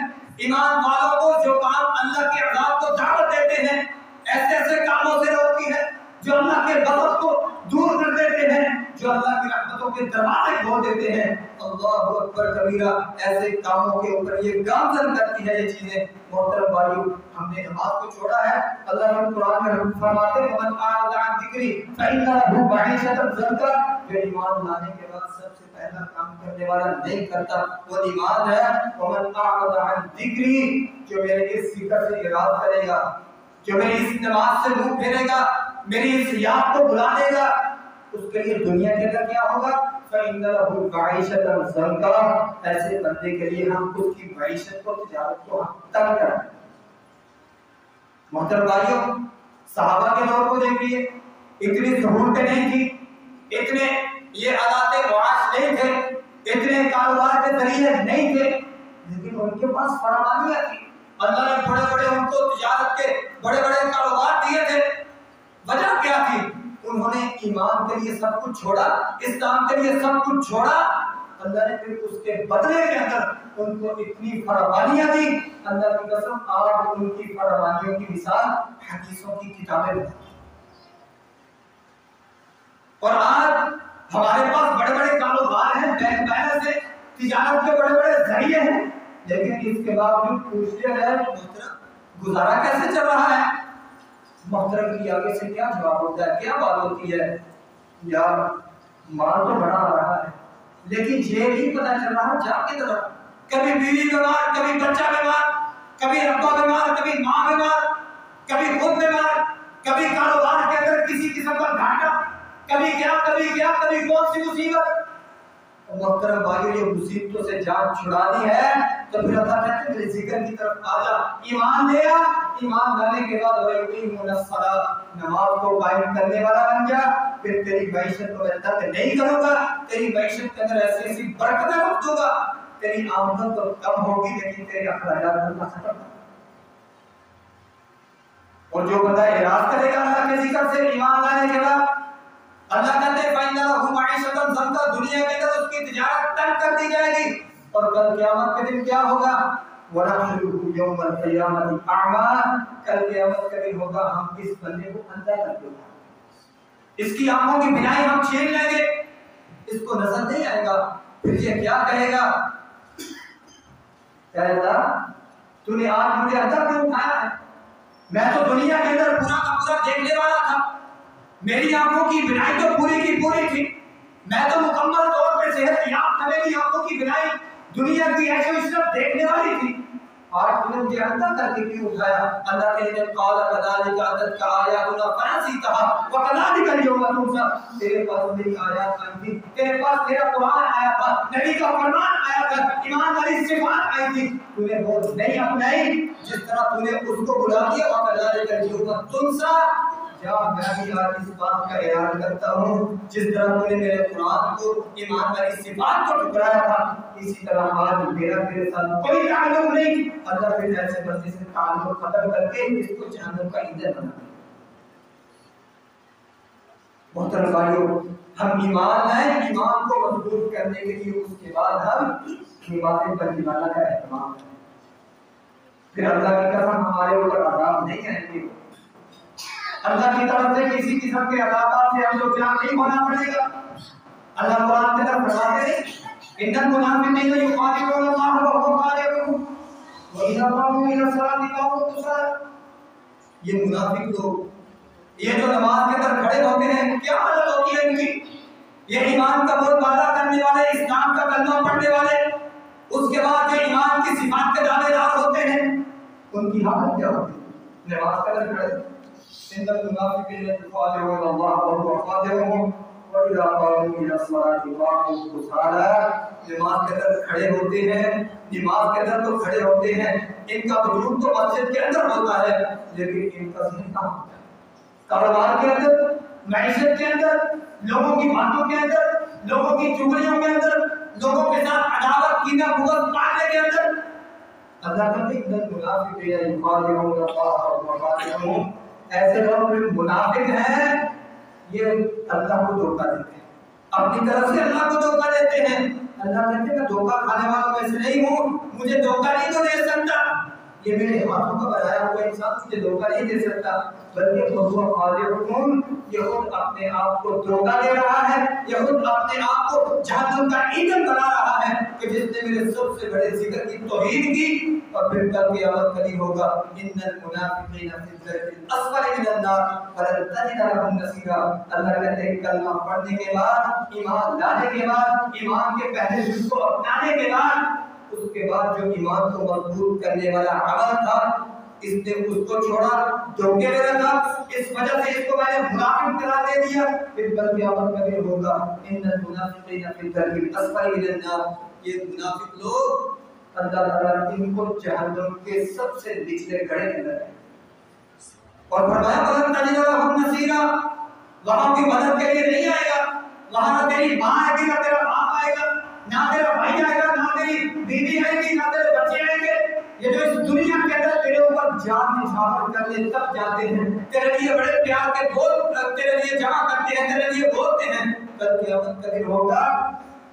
ایمان والوں کو جو کام اللہ کے عذاب کو دعوت دیتے ہیں ایسے ایسے کاموں سے روکتی ہے، جو اللہ کے غضب کو دور کر دیتے ہیں، جو اللہ کی رحمتوں کے دروازے کھول دیتے ہیں۔ اللہ اکبر کبیرہ، ایسے کاموں کے اوپر یہ گامزن کرتی ہے یہ چیزیں۔ محترم بھائیو، ہم نے نماز کو چھوڑا ہے۔ اللہ نے قرآن میں فرماتے ہیں وَمَنْ أَعْرَضَ عَنْ ذِكْرِي فَإِنَّ لَهُ مَعِيشَةً ضَنكًا۔ جو ایمان لانے کے بعد سب سے پہلا کام کرنے والا نہیں کرتا وہ ایمان ہے۔ وَمَنْ أَعْرَضَ عَنْ ذِكْرِي، جو میرے اس ذکر سے اعراض کرے گا، جو میری اس نماز سے منہ پھیرے گا، میری اس یاد کو بھلا دے گا، اس کے لیے دنیا کے اندر کیا ہوگا؟ فَإِنَّ لَهُ مَعِيشَةً ضَنكًا۔ ایسے بندے کے لیے ہم اس کی معیشت کو، تجارت کو تنگ کریں۔ محترم بھائیوں، صحابہ کے دور کو دیکھیے، اتنی سہولتیں نہیں تھی، اتنے یہ آلات معاش نہیں تھے، اتنے کاروبار کے ذریعے نہیں تھے، لیکن ان کے پاس فراوانیاں تھی۔ اللہ نے بڑے بڑے ان کو تجارت کے بڑے بڑے کاروبار دیے تھے۔ وجہ کیا تھی؟ انہوں نے ایمان کے لیے سب کچھ چھوڑا، اسلام کے لیے سب کچھ چھوڑا۔ اللہ نے پھر اس کے بدلے کے اندر ان کو اتنی فراوانیاں دی، اللہ کی قسم آج ان کی فراوانیوں کی مثال حدیثوں کی کتابیں بتاتی ہیں۔ اور آج ہمارے پاس بڑے بڑے کاروبار ہیں، بینک بیلنس ہے، تجارت کے بڑے بڑے ذریعے ہیں، لیکن اس کے باوجود پوچھتے ہیں محترم گزارا کیسے چل رہا ہے؟ محترم کی آگے سے کیا جواب ہوتا ہے، کیا بات ہوتی ہے؟ یار مال تو بڑا آ رہا ہے، لیکن یہ نہیں پتا چل رہا جا کے طرف، کبھی بیوی بیمار، کبھی بچہ بیمار، کبھی ابا بیمار، کبھی ماں بیمار، کبھی خود بیمار، کبھی کاروبار کے اندر کسی قسم کا گھاٹا، کبھی کیا کبھی کون سی مصیبت۔ محترم بھائیو، یہ مصیبتوں سے جان چھڑانی ہے تو پھر اللہ کہتے ہیں میرے ذکر کی طرف آ جا، ایمان لے آ، ایمان لانے کے بعد وَيُقِيمُونَ الصَّلَاةَ، نماز کو قائم کرنے والا بن جا، پھر تیری معیشت کو میں تنگ نہیں کروں گا، تیری معیشت کے اندر ایسی ایسی برکتیں رکھ دوں گا، تیری آمدن تو کم ہوگی لیکن تیرے اخراجات اللہ ختم کر۔ اور جو بندہ اعراض کرے گا اللہ کے ذکر سے ایمان لانے کے بعد، اللہ کہتے ہیں فَإِنَّ لَهُ مَعِيشَةً ضَنكًا، دنیا کے اندر اس کی تجارت تنگ کر دی جائے گی، اور کل قیامت کے دن کیا ہوگا؟ وَنَحْشُرُهُ يَوْمَ الْقِيَامَةِ أَعْمَىٰ، کل قیامت کا دن ہوگا ہم اس بندے کو اندھا کر دیں گے، اس کی آنکھوں کی بینائی ہم چھین لیں گے، اس کو نظر نہیں آئے گا، پھر یہ کیا کہے گا؟ کہ اللہ تو نے آج مجھے اندھا کیوں اٹھایا ہے؟ میں تو دنیا کے اندر پورا کا پورا دیکھنے والا تھا، میری آنکھوں کی بینائی تو پوری کی پوری تھی، میں تو مکمل طور پہ صحت یاب تھا، میری آنکھوں کی بینائی دنیا کی ایسے عشرت دیکھنے والی تھی، آج تم نے مجھے اندھا کر کے کیوں اٹھایا؟ اللہ کہتے ہیں قال كذلك اتتك آیاتنا فنسیتها وكذلك اليوم تنسى، تیرے پاس میری آیات آئی تھی، تیرے پاس تیرا قرآن آیا تھا، نبی کا فرمان آیا تھا، ایمان والی صفات آئی تھی، تو نے وہ نہیں اپنائی، جس طرح تو نے اس کو بلا دیا وكذلك اليوم تنسى، کیا میں بھی آج اس بات کا اعلان کرتا ہوں جس طرح تو نے میرے قرآن کو ایمان والی صفات کو ٹھکرایا تھا، اسی طرح آج میرا تیرے ساتھ کوئی تعلق نہیں، اللہ پھر ایسے بندے سے تعلق ختم کر کے اس کو جہنم کا ایندھن بنا دے۔ محترم بھائیو، ہم ایمان لائیں، ایمان کو مضبوط کرنے کے لیے اس کے بعد ہم عبادت پر دیوانہ کا اہتمام کریں، پھر اللہ کی قسم ہمارے اوپر عذاب نہیں آئیں گے، اللہ کی طرف سے کسی قسم کے عذابات سے ہم لوگ جان نہیں ہونا پڑے گا۔ اللہ قرآن کے اندر فرماتے ہیں ان المنافقین یخادعون اللہ وهو خادعهم واذا قاموا الى الصلاة قاموا كسالى، یہ منافق لوگ یہ جو نماز کے اندر کھڑے ہوتے ہیں کیا حالت ہوتی ہے ان کی؟ یہ ایمان کا بول بالا کرنے والے، اسلام کا کلمہ پڑھنے والے، اس کے بعد جو ایمان کی صفات کے دعوے دار ہوتے ہیں، ان کی حالت کیا ہوتی ہے؟ نماز کے اندر کھڑے ان المنافقین یخادعون اللہ وهو خادعهم واذا قاموا الى الصلاة قاموا كسالى، نماز کے اندر کھڑے ہوتے ہیں، نماز کے اندر تو کھڑے ہوتے ہیں، ان کا وجود تو مسجد کے اندر ہوتا ہے، لیکن ان کا ذہن کہاں ہوتا ہے؟ کاروبار کے اندر، معیشت کے اندر، لوگوں کی باتوں کے اندر، لوگوں کی چغلیوں کے اندر، لوگوں کے ساتھ عداوت کینہ بغض پالنے کے اندر۔ اللہ کہتے ہیں ان المنافقین یخادعون اللہ وهو خادعهم، ایسے لوگ جو منافق ہیں یہ اللہ کو دھوکہ دیتے ہیں، اپنی طرف سے اللہ کو دھوکہ دیتے ہیں۔ اللہ کہتے ہیں میں دھوکہ کھانے والوں میں سے نہیں ہوں، مجھے دھوکہ نہیں تو دے سکتا، یہ میرے ہاتھوں کا بنایا ہوا انسان مجھے دھوکہ نہیں دے سکتا، بلکہ وہ خادعهم، یہ خود اپنے آپ کو دھوکہ دے رہا ہے، یہ خود اپنے آپ کو جہنم کا ایندھن بنا رہا ہے کہ جس نے میرے سب سے بڑے ذکر کی توہین کی، اور پھر کل قیامت کا دن ہوگا ان المنافقین فی الدرک الاسفل من النار ولن تجد لهم نصیرا۔ اللہ کہتے ہیں کلمہ پڑھنے کے بعد، ایمان لانے کے بعد، ایمان کے پہلے دن کو اپنانے کے بعد، اس کے بعد جو ایمان کو مضبوط کرنے والا عمل تھا اس نے اس کو چھوڑا، دھوکے میں رکھا، اس وجہ سے اس کو میں نے منافق قرار دے دیا، پھر کل قیامت کا دن ہوگا ان المنافقین فی الدرک الاسفل من النار، یہ منافق لوگ اللہ تعالیٰ ان کو جہنم کے سب سے نچلے گڑھے کے اندر ہے، اور فرمایا وَلَن تَجِدَ لَهُمْ نَصِيرًا، وہاں بھی مدد کے لیے نہیں آئے گا، وہاں نہ تیری ماں آئے گی، نہ تیرا باپ آئے گا، نہ تیرا بھائی آئے گا، نہ تیری بیوی آئے گی، نہ تیرے بچے آئیں گے، یہ جو اس دنیا کے اندر تیرے اوپر جان نچھاور کرنے تب جاتے ہیں، تیرے لیے بڑے پیار کے بول تیرے لیے جمع کرتے ہیں، تیرے لیے بولتے ہیں، کل قیامت کا دن ہوگا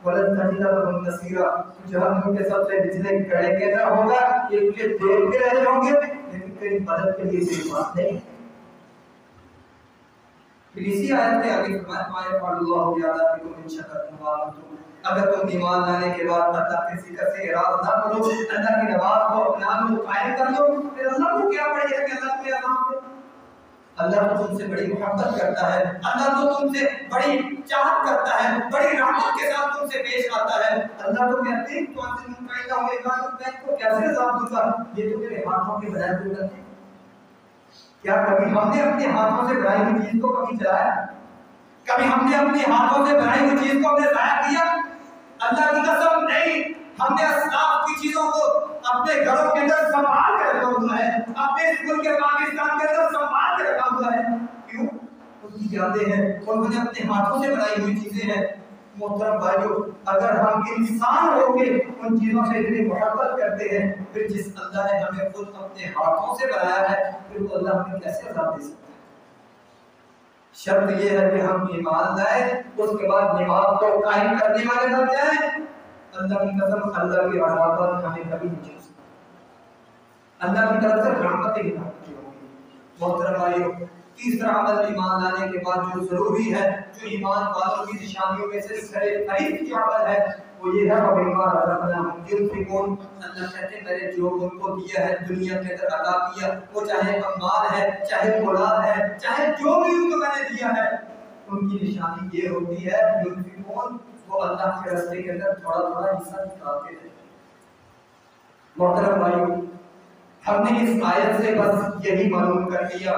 وَلَن تَجِدَ لَهُمْ نَصِيرًا، جہنم کے سب سے نچلے گڑھے کے اندر ہوگا، یہ تجھے دیکھتے رہے ہوں گے لیکن تیری مدد کے لیے کوئی بات نہیں۔ پھر اسی آیت میں آگے فرمایا مَا يَفْعَلُ اللَّهُ بِعَذَابِكُمْ إِن شَكَرْتُمْ وَآمَنْتُمْ، اگر تم ایمان لانے کے بعد اللہ کے ذکر سے اعراض نہ کرو، اللہ کی نماز کو اپنا لو، قائم کر لو، پھر اللہ کو کیا پڑے گا کہ اللہ تمہیں عذاب دے؟ اللہ تو تم سے بڑی محبت کرتا ہے، اللہ تو تم سے بڑی چاہت کرتا ہے، بڑی رحمت کے ساتھ تم سے پیش آتا ہے، اللہ تو کہتے ہیں تو ان سے منقطع ہوئے گا تو میں کو کیسے عذاب دوں گا، یہ تو میرے ہاتھوں کے بنائے ہوئے کرتے ہیں۔ کیا کبھی ہم نے اپنے ہاتھوں سے بنائی ہوئی چیز کو کبھی چلایا؟ کبھی ہم نے اپنے ہاتھوں سے بنائی ہوئی چیز کو ہم نے ضائع کیا؟ اللہ کی قسم نہیں، ہم نے اسلاف کی چیزوں کو اپنے گھروں کے اندر سنبھال کے رکھا ہوا ہے، اپنے اس ملک پاکستان کے اندر سنبھال کے رکھا ہوا ہے، کیوں؟ ان کی جانتے ہیں، انہوں نے اپنے ہاتھوں سے بنائی ہوئی چیزیں ہیں۔ محترم بھائیو، اگر ہم انسان ہو کے ان چیزوں سے اتنی محبت کرتے ہیں، پھر جس اللہ نے ہمیں خود اپنے ہاتھوں سے بنایا ہے، پھر وہ اللہ ہمیں کیسے عذاب دے سکتا ہے؟ شرط یہ ہے کہ ہم ایمان لائیں، اس کے بعد نماز کو قائم کرنے والے بن جائیں۔ اللہ کی قسم اللہ کی عذابات ہمیں کبھی نہیں چھو سکتی، اللہ کی طرف سے رحمتیں ہی ہوتی ہوگی۔ محترم بھائیو، تیسرا عمل ایمان لانے کے بعد جو ضروری ہے، جو ایمان والوں کی نشانیوں میں سے سر فہرست کی عمل ہے، وہ یہ ہے وَمِمَّا رَزَقْنَاهُمْ يُنْفِقُونَ۔ اللہ کہتے ہیں میں نے جو ان کو دیا ہے، دنیا کے اندر عطا کیا، وہ چاہے اموال ہے، چاہے اولاد ہے، چاہے جو بھی ان کو میں نے دیا ہے، ان کی نشانی یہ ہوتی ہے يُنْفِقُونَ، وہ اللہ کے راستے کے اندر تھوڑا تھوڑا حصہ نکالتے ہیں۔ محترم بھائیو، ہم نے اس آیت سے بس یہی معلوم کر لیا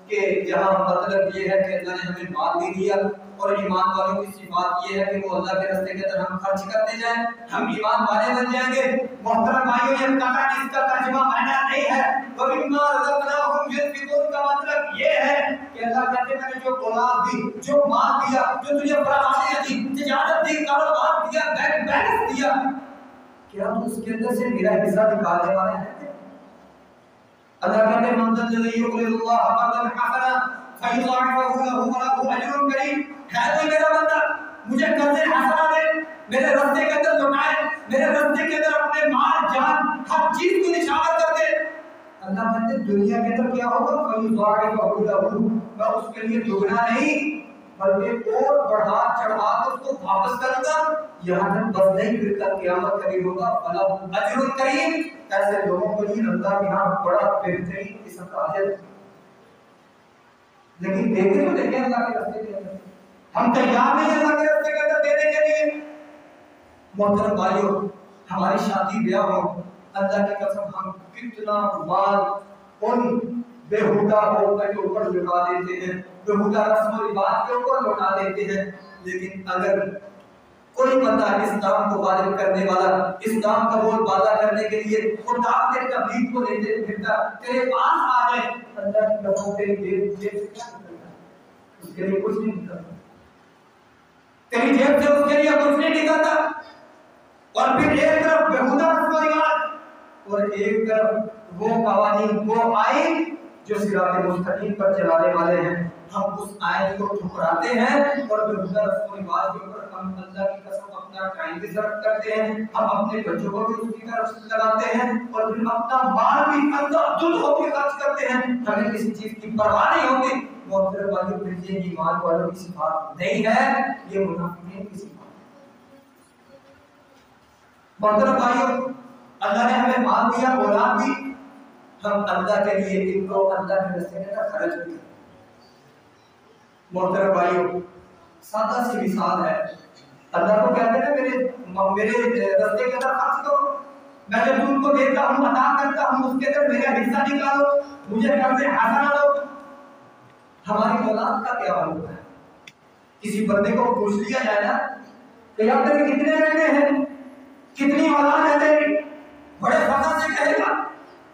کہ یہاں مطلب یہ ہے کہ اللہ نے ہمیں مال دے دیا، اور ایمان والوں کی صفات یہ ہے کہ وہ اللہ کے راستے کے اندر ہم خرچ کرتے جائیں، ہم ایمان والے بن جائیں گے۔ محترم بھائیو، یہ قطعاً اس کا ترجمہ معنی نہیں ہے وَمِمَّا رَزَقْنَاهُمْ يُنْفِقُونَ کا مطلب یہ ہے کہ اللہ کہتے ہیں میں نے جو اولاد دی، جو مال دیا، جو تجھے فراوانیاں دی، تجارت دی، کاروبار دیا، بینک بیلنس دیا، کیا تو اس کے اندر سے میرا حصہ نکالنے والے ہیں؟ اللہ کہتے ہیں مَن ذَا الَّذِي يُقْرِضُ اللَّهَ قَرْضًا حَسَنًا فَيُضَاعِفَهُ لَهُ وَلَهُ أَجْرٌ كَرِيمٌ۔ ہے کوئی میرا بندہ مجھے قرض حسنہ دے، میرے راستے کے اندر لوٹائے، میرے راستے کے اندر اپنے مال جان ہر چیز کو نچھاور کر دے، اللہ کہتے ہیں دنیا کے اندر کیا ہوگا؟ فَيُضَاعِفَهُ لَهُ، میں اس کے لیے دگنا نہیں بلکہ اور بڑھا چڑھا کر اس کو واپس کروں گا، یہاں تک بس نہیں، پھر تک قیامت کبھی ہوگا فَلَهُ أَجْرٌ كَرِيمٌ۔ ایسے لوگوں کو ہی اللہ کے ہاں بڑا بہترین قسم کا اجر۔ لیکن دیکھیں تو دیکھیں اللہ کے راستے کے اندر ہم تیار نہیں ہیں اللہ کے راستے کے اندر دینے کے لیے۔ محترم بھائیو، ہماری شادی بیاہ ہو، اللہ کی قسم ہم کتنا مال ان بےہودہ عورتوں کے اوپر لٹا دیتے ہیں، بےہودہ رسم و رواج کے اوپر لٹا دیتے ہیں، لیکن اگر کوئی بندہ اسلام کو غالب کرنے والا، اسلام کا بول بالا کرنے کے لیے خدا کے تبلیغ کو لیتے پھرتا تیرے پاس آ جائے، اللہ کی قسم تیری جیب سے کیا نکلتا ہے؟ اس کے لیے کچھ نہیں نکلتا، تیری جیب سے اس کے لیے کچھ نہیں نکلتا۔ اور پھر ایک طرف بےہودہ رسم و رواج اور ایک طرف وہ قوانین، وہ آئین جو صراط مستقیم پر چلانے والے ہیں، ہم اس آیت کو ٹھکراتے ہیں اور بےہودہ رسم و رواج کے اوپر ہم اللہ کی قسم اپنا ٹائم بھی ضرب کرتے ہیں، ہم اپنے بچوں کو بھی اس کی طرف لگاتے ہیں اور پھر اپنا مال بھی اندر دل ہو کے خرچ کرتے ہیں، ہمیں کسی چیز کی پرواہ نہیں ہوتی۔ محترم بھائیو، پھر یہ ایمان والوں کی صفات نہیں ہے، یہ منافقین کی صفات۔ محترم بھائیو، اللہ نے ہمیں مال دیا، اولاد دی، ہم اللہ کے لیے ان کو اللہ کے راستے کے اندر خرچ بھی کرتے۔ محترم بھائیو، سادہ سی مثال ہے، اللہ کو کہتے ہیں میرے راستے کے اندر خرچ کرو، میں جب تم کو دیتا ہوں، عطا کرتا ہوں، اس کے اندر میرا حصہ نکالو، مجھے قرض حسنہ دو۔ ہماری اولاد کا کیا ہوتا ہے؟ کسی بندے کو پوچھ لیا جائے نا کہ یار تیرے کتنے بیٹے ہیں، کتنی اولاد ہے تیری، بڑے فخر سے کہے گا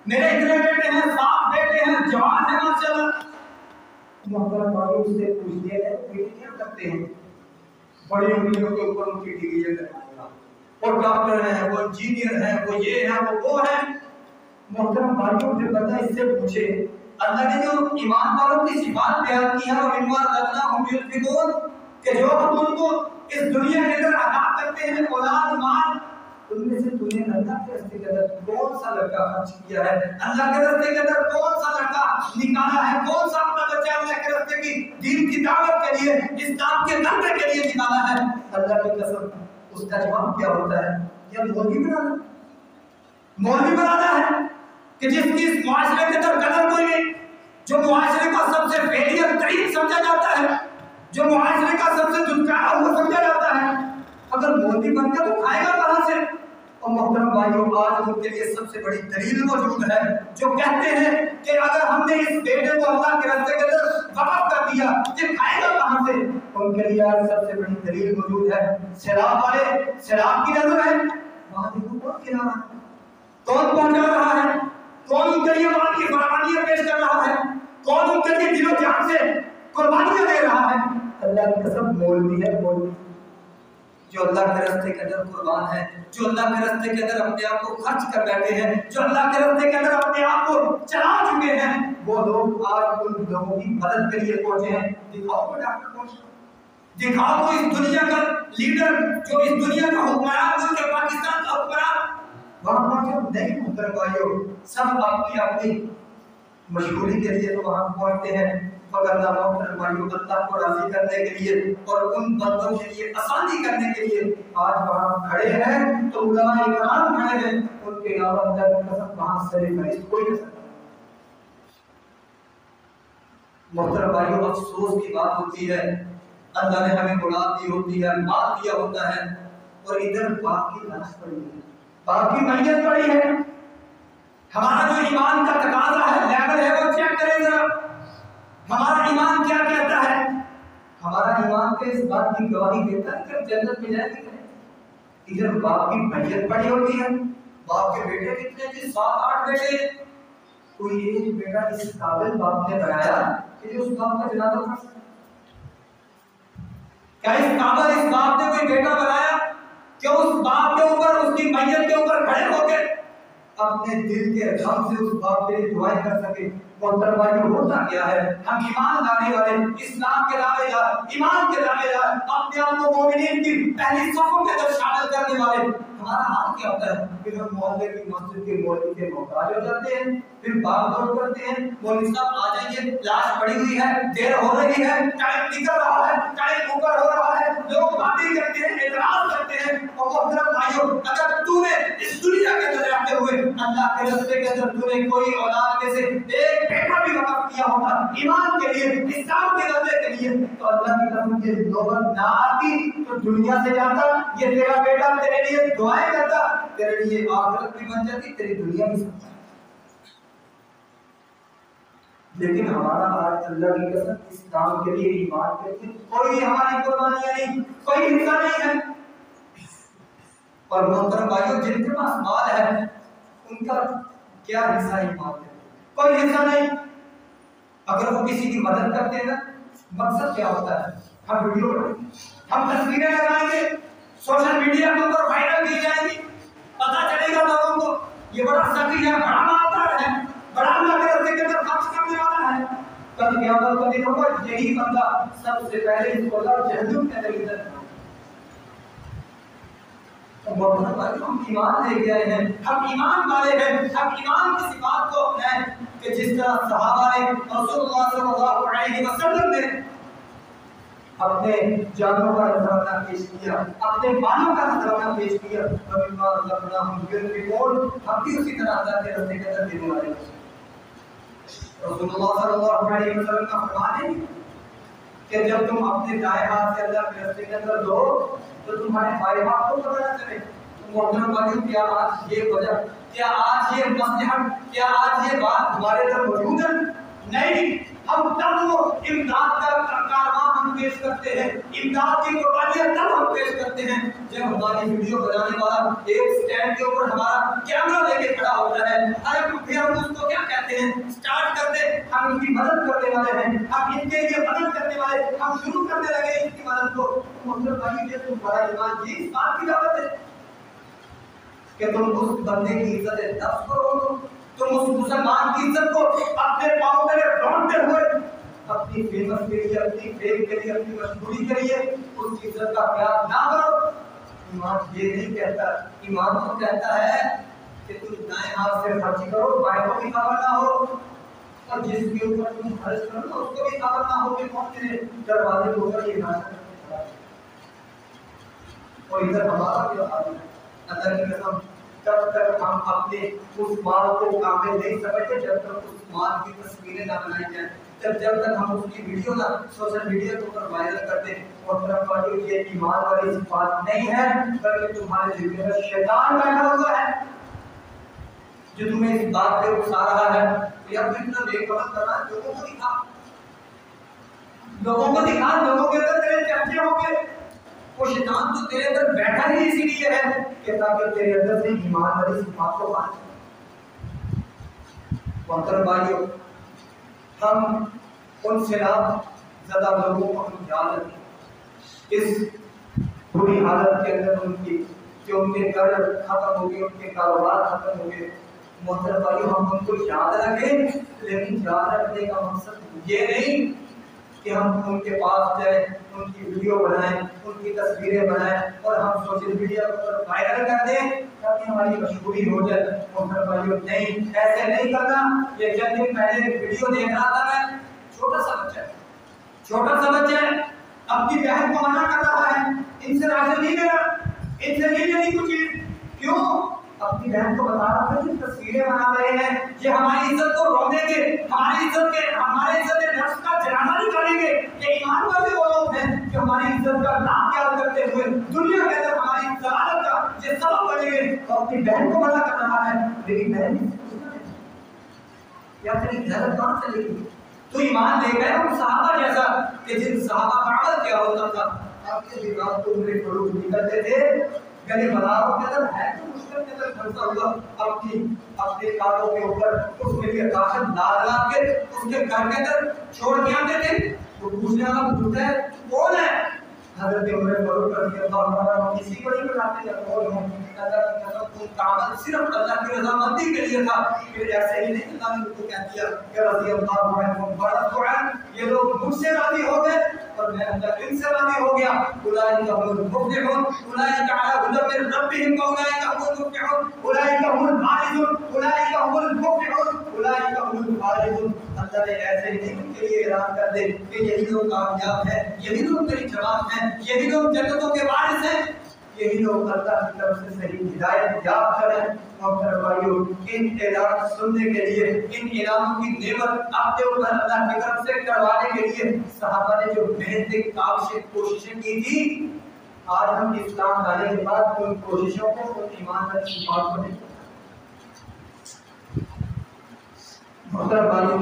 میرے اتنے بیٹے ہیں، 7 بیٹے ہیں، جوان ہیں ماشاءاللہ۔ محترم بھائیو، اس سے پوچھ لیا جائے بیٹے کیا کرتے ہیں؟ بڑی انگلیوں کے اوپر ان کی ڈگریاں کرائے گا، وہ ڈاکٹر ہیں، وہ انجینئر ہیں، وہ یہ ہیں، وہ ہیں۔ محترم بھائیو، پھر بندہ اس سے پوچھے اللہ نے جو ایمان والوں کی صفات بیان کی ہے وَمِمَّا رَزَقْنَاهُمْ يُنْفِقُونَ، کہ جو ہم ان کو اس دنیا کے اندر عطا کرتے ہیں، اولاد مال، ان میں سے تو نے اللہ کے راستے کے اندر کون سا لڑکا خرچ کیا ہے؟ اللہ کے راستے کے اندر کون سا لڑکا نکالا ہے؟ کون سا اپنا بچہ اللہ کے راستے کی دین کی دعوت کے لیے، اسلام کے غلبے کے لیے نکالا ہے؟ اللہ کی قسم اس کا جواب کیا ہوتا ہے؟ کیا مولوی بنانا؟ مولوی بنانا ہے کہ جس کی اس معاشرے کے اندر قدر کوئی نہیں، جو معاشرے کا سب سے فیلئر ترین سمجھا جاتا ہے، جو معاشرے کا سب سے دھتکارا ہوا سمجھا جاتا ہے، اگر مولوی بن گیا تو کھائے گا کہاں سے؟ اور محترم بھائیوں، آج ان کے لیے سب سے بڑی دلیل موجود ہے جو کہتے ہیں کہ اگر ہم نے اس بیٹے کو اللہ کے راستے کے اندر وقف کر دیا کہ کھائے گا کہاں سے؟ ان کے لیے آج سب سے بڑی دلیل موجود ہے، سیلاب والے سیلاب کی نظر ہے، وہاں دیکھو کون کھلا رہا ہے، کون پہنچا رہا ہے، کون ان کے لیے وہاں کی قربانیاں پیش کر رہا ہے، کون ان کے لیے دل و جان سے قربانیاں دے رہا ہے؟ اللہ کی قسم مولوی ہے، مولوی جو اللہ کے راستے کے اندر قربان ہے، جو اللہ کے راستے کے اندر اپنے آپ کو خرچ کر بیٹھے ہیں، جو اللہ کے راستے کے اندر اپنے آپ کو چلا چکے ہیں، وہ لوگ آج ان لوگوں کی مدد کے لیے پہنچے ہیں، دکھاؤ کو ڈاکٹر پہنچے، دکھاؤ کو اس دنیا کا لیڈر جو اس دنیا کا حکمران جو کہ پاکستان کا حکمران وہاں پہنچے نہیں۔ محترم بھائیو، سب اپنی اپنی مشغولی کے لیے تو وہاں پہنچتے ہیں، مگر محترم بھائیو اللہ کو راضی کرنے کے لیے اور ان بندوں کے لیے آسانی کرنے کے لیے آج وہاں کھڑے ہیں تو علماء کرام کھڑے ہیں، ان کے علاوہ اللہ کی قسم وہاں سر فہرست کوئی نہیں سکتا۔ محترم بھائیو، افسوس کی بات ہوتی ہے اللہ نے ہمیں اولاد دی ہوتی ہے، مال دیا ہوتا ہے، اور ادھر باپ کی لاش پڑی ہے، باپ کی میت پڑی ہے۔ ہمارا جو ایمان کا تقاضا ہے، لیول ہے، وہ چیک کریں ذرا، ہمارا ایمان کیا کہتا ہے؟ ہمارا ایمان کے اس بات کی گواہی دیتا ہے کہ جنت میں جائے گی نہیں۔ ادھر باپ کی میت پڑی ہوتی ہے، باپ کے بیٹے کتنے تھے؟ 7-8 بیٹے۔ کوئی ایک بیٹا اس قابل باپ نے بنایا کہ جو اس باپ کا جنازہ پڑھ سکے؟ کیا اس قابل اس باپ نے کوئی بیٹا بنایا کہ اس باپ کے اوپر، اس کی میت کے اوپر کھڑے ہو کے اپنے دل کے غم سے اس باپ کے لیے دعائیں کر سکے؟ محترم بھائیو، ہوتا کیا ہے؟ ہم ایمان لانے والے، اسلام کے دعوے دار، ایمان کے دعوے دار، اپنے آپ کو مومنین کی پہلی صفوں کے اندر شامل کرنے والے، ہمارا حال کیا ہوتا ہے؟ پھر ہم محلے کی مسجد کے مولوی کے محتاج ہو جاتے ہیں، پھر باغ دور کرتے ہیں، مولوی صاحب آ جائیے، لاش پڑی ہوئی ہے، دیر ہو رہی ہے، ٹائم نکل رہا ہے، ٹائم اوپر ہو رہا ہے، لوگ باتیں کرتے ہیں، اعتراض کرتے ہیں۔ اور محترم بھائیو، اگر تو نے اس دنیا کے اندر رہتے ہوئے اللہ کے راستے کے اندر تو نے کوئی اولاد میں سے ایک بیٹا بھی وقف کیا ہوتا ایمان کے لیے، اسلام کے غلبے کے لیے، تو اللہ کی قسم یہ نوبت نہ آتی تو دنیا سے جاتا، یہ تیرا بیٹا تیرے لیے دعائیں کرتا، تیرے لیے آخرت بھی بن جاتی، تیری دنیا بھی سمجھا۔ لیکن ہمارا آج اللہ کی قسم اسلام کے لیے، ایمان کے لیے کوئی ہماری قربانیاں نہیں، کوئی حصہ نہیں ہے۔ اور محترم بھائیو، جن کے پاس مال ہے ان کا کیا حصہ ایمان ہے؟ کوئی حصہ نہیں۔ اگر وہ کسی کی مدد کرتے ہیں نا، مقصد کیا ہوتا ہے؟ ہم ویڈیو بنائیں گے، ہم تصویریں لگائیں گے، سوشل میڈیا کے اوپر وائرل کی جائیں گی، پتہ چلے گا لوگوں کو یہ بڑا سخی ہے، بڑا مالدار ہے، بڑا اللہ کے راستے کے اندر خرچ کرنے والا ہے۔ کل قیامت کا دن ہوگا، یہی بندہ سب سے پہلے اس کو اللہ جہنم کے اندر عزت دے۔ ہم ایمان لے کے آئے ہیں، ہم ایمان والے ہیں، ہم ایمان کی صفات کو اپنائیں کہ جس طرح صحابہ نے رسول اللہ صلی اللہ علیہ وسلم نے اپنے جانوں کا نذرانہ پیش کیا، اپنے مالوں کا نذرانہ پیش کیا، ہم بھی اسی طرح اللہ کے راستے کے اندر دینے والے ہیں۔ رسول اللہ صلی اللہ علیہ وسلم کا فرمان ہے کہ جب تم اپنے دائیں ہاتھ سے اللہ کے راستے کے اندر دو تو تمہارے بائیں ہاتھ کو پتہ نہ چلے۔ محترم بھائیو، کیا آج یہ وجہ، کیا آج یہ مصلحت، کیا آج یہ بات ہمارے اندر موجود ہے؟ نہیں۔ ہم تب وہ امداد کا کارواں ہم پیش کرتے ہیں، امداد کی قربانیاں تب ہم پیش کرتے ہیں جب ہماری ویڈیو بنانے والا ایک سٹینڈ کے اوپر ہمارا کیمرہ لے کے کھڑا ہوتا ہے، پھر ہم اس کو کیا کہتے ہیں؟ سٹارٹ کرتے، ہم ان کی مدد کرنے والے ہیں، ہم ان کے لیے مدد کرنے والے، ہم شروع کرنے لگے اس کی مدد کو۔ محترم بھائی، یہ تمہارا ایمان جی اس بات کی دعوت ہے کہ تم اس بندے کی عزت نفس کرو، تم اس مسلمان کی عزت کو اپنے پاؤں میں ڈھونڈتے ہوئے اپنی فیمس کے لیے، اپنی فیم کے لیے، اپنی مشہوری کے لیے اس کی عزت کا پیار نہ کرو۔ ایمان یہ نہیں کہتا، ایمان تو کہتا ہے کہ تم دائیں ہاتھ سے خرچ کرو، بائیں کو بھی خبر نہ ہو، اور جس کے اوپر تم خرچ کرو اس کو بھی خبر نہ ہو کہ کون تیرے دروازے کے اوپر یہ ناشتہ کرتا ہے۔ اور ادھر ہمارا جو حال ہے، اللہ کی قسم، جب تک ہم اپنے اس مال کو کامل نہیں سمجھتے، جب تک اس مال کی تصویریں نہ بنائی جائیں، جب تک ہم اس کی ویڈیو نہ سوشل میڈیا کے اوپر وائرل کرتے، اور طرف والی یہ ایمان والی بات نہیں ہے، بلکہ تمہارے دل میں شیطان بیٹھا ہوا ہے جو تمہیں اس بات پہ اکسا رہا ہے کہ اب اتنا نیک عمل کرنا، لوگوں کو دکھا، لوگوں کو دکھا، لوگوں کے اندر تیرے چرچے ہوں گے۔ وہ شیطان تو تیرے اندر بیٹھا ہی اسی لیے ہے کہ تاکہ تیرے اندر سے ایمان والی صفات کو پائے۔ محترم بھائیو، ہم ان سیلاب زدہ لوگوں کو ہم یاد رکھیں، اس بری حالت کے اندر ان کی، کہ ان کے گھر ختم ہو گئے، ان کے کاروبار ختم ہو گئے، محترم بھائیو ہم ان کو یاد رکھیں، لیکن یاد رکھنے کا مقصد یہ نہیں کہ ہم ان کے پاس جائیں، ان کی ویڈیو بنائیں، ان کی تصویریں بنائیں اور ہم سوشل میڈیا پر وائرل کر دیں تاکہ ہماری مشہوری ہو جائے۔ محترم بھائیو نہیں، ایسے نہیں کرنا۔ یہ چند دن پہلے ویڈیو دیکھ رہا تھا میں، چھوٹا سا بچہ ہے اپنی بہن کو منع کر رہا ہے ان سے راضی نہیں لینا، ان سے نہیں لینی کچھ چیز۔ کیوں؟ اپنی بہن کو بتا رہا تھا کہ تصویریں بنا رہے ہیں یہ ہماری عزت کو روکیں گے، ہمارے عزت نفس کا جنازہ نکالیں گے۔ یہ ایمان والے وہ لوگ ہیں جو ہماری عزت کا نام یاد کرتے ہوئے دنیا کے اندر ہماری ضلالت کا یہ سبب بنیں گے۔ اور اپنی بہن کو منع کر رہا ہے، لیکن بہن یا تیری غیرت کہاں چلے گی؟ تو ایمان لے گئے ہم صحابہ جیسا کہ جن صحابہ کا عمل کیا ہوتا تھا، آپ کے دماغ کو میرے فروغ نکلتے تھے گلی بازاروں کے اندر ہے تو مشکل کے اندر کھڑتا ہوا اپنے کاروں کے اوپر اس کے لیے کاشن لا کے اس کے گھر کے اندر چھوڑ کے آتے تھے۔ وہ پوچھنے والا پوچھتا ہے کون ہے؟ حضرت عمر فاروق رضی اللہ عنہ کسی کو نہیں بتاتے کہ کون ہوں، تم کا عمل صرف اللہ کی رضامندی کے لیے تھا۔ پھر ایسے ہی نہیں اللہ نے ان کو کہہ دیا کہ رضی اللہ عنہم ورضوا عنہ، یہ لوگ مجھ سے راضی ہو گئے اور میں اللہ ان سے راضی ہو گیا۔ اولئک هم المفلحون اولئک علی هدى من ربهم واولئک هم المفلحون اولئک هم الفائزون اولئک هم المفلحون اولئک هم الفائزون۔ اللہ نے ایسے ہی ان کے لیے اعلان کر دے کہ یہی لوگ کامیاب ہیں، یہی لوگ میری جماعت ہیں، یہی لوگ جنتوں کے وارث ہیں، یہی لوگ اللہ کی طرف سے صحیح ہدایت یاب کریں۔ اور بھائیو ان اعلان سننے کے لیے، ان اعلانوں کی نعمت آپ کے اوپر اللہ کی طرف سے کروانے کے لیے صحابہ نے جو محنت کوششیں کی تھی، آج ہم اسلام لانے کے بعد ان کوششوں کو، ان ایمان کی بات کو نہیں۔ محترم بھائیو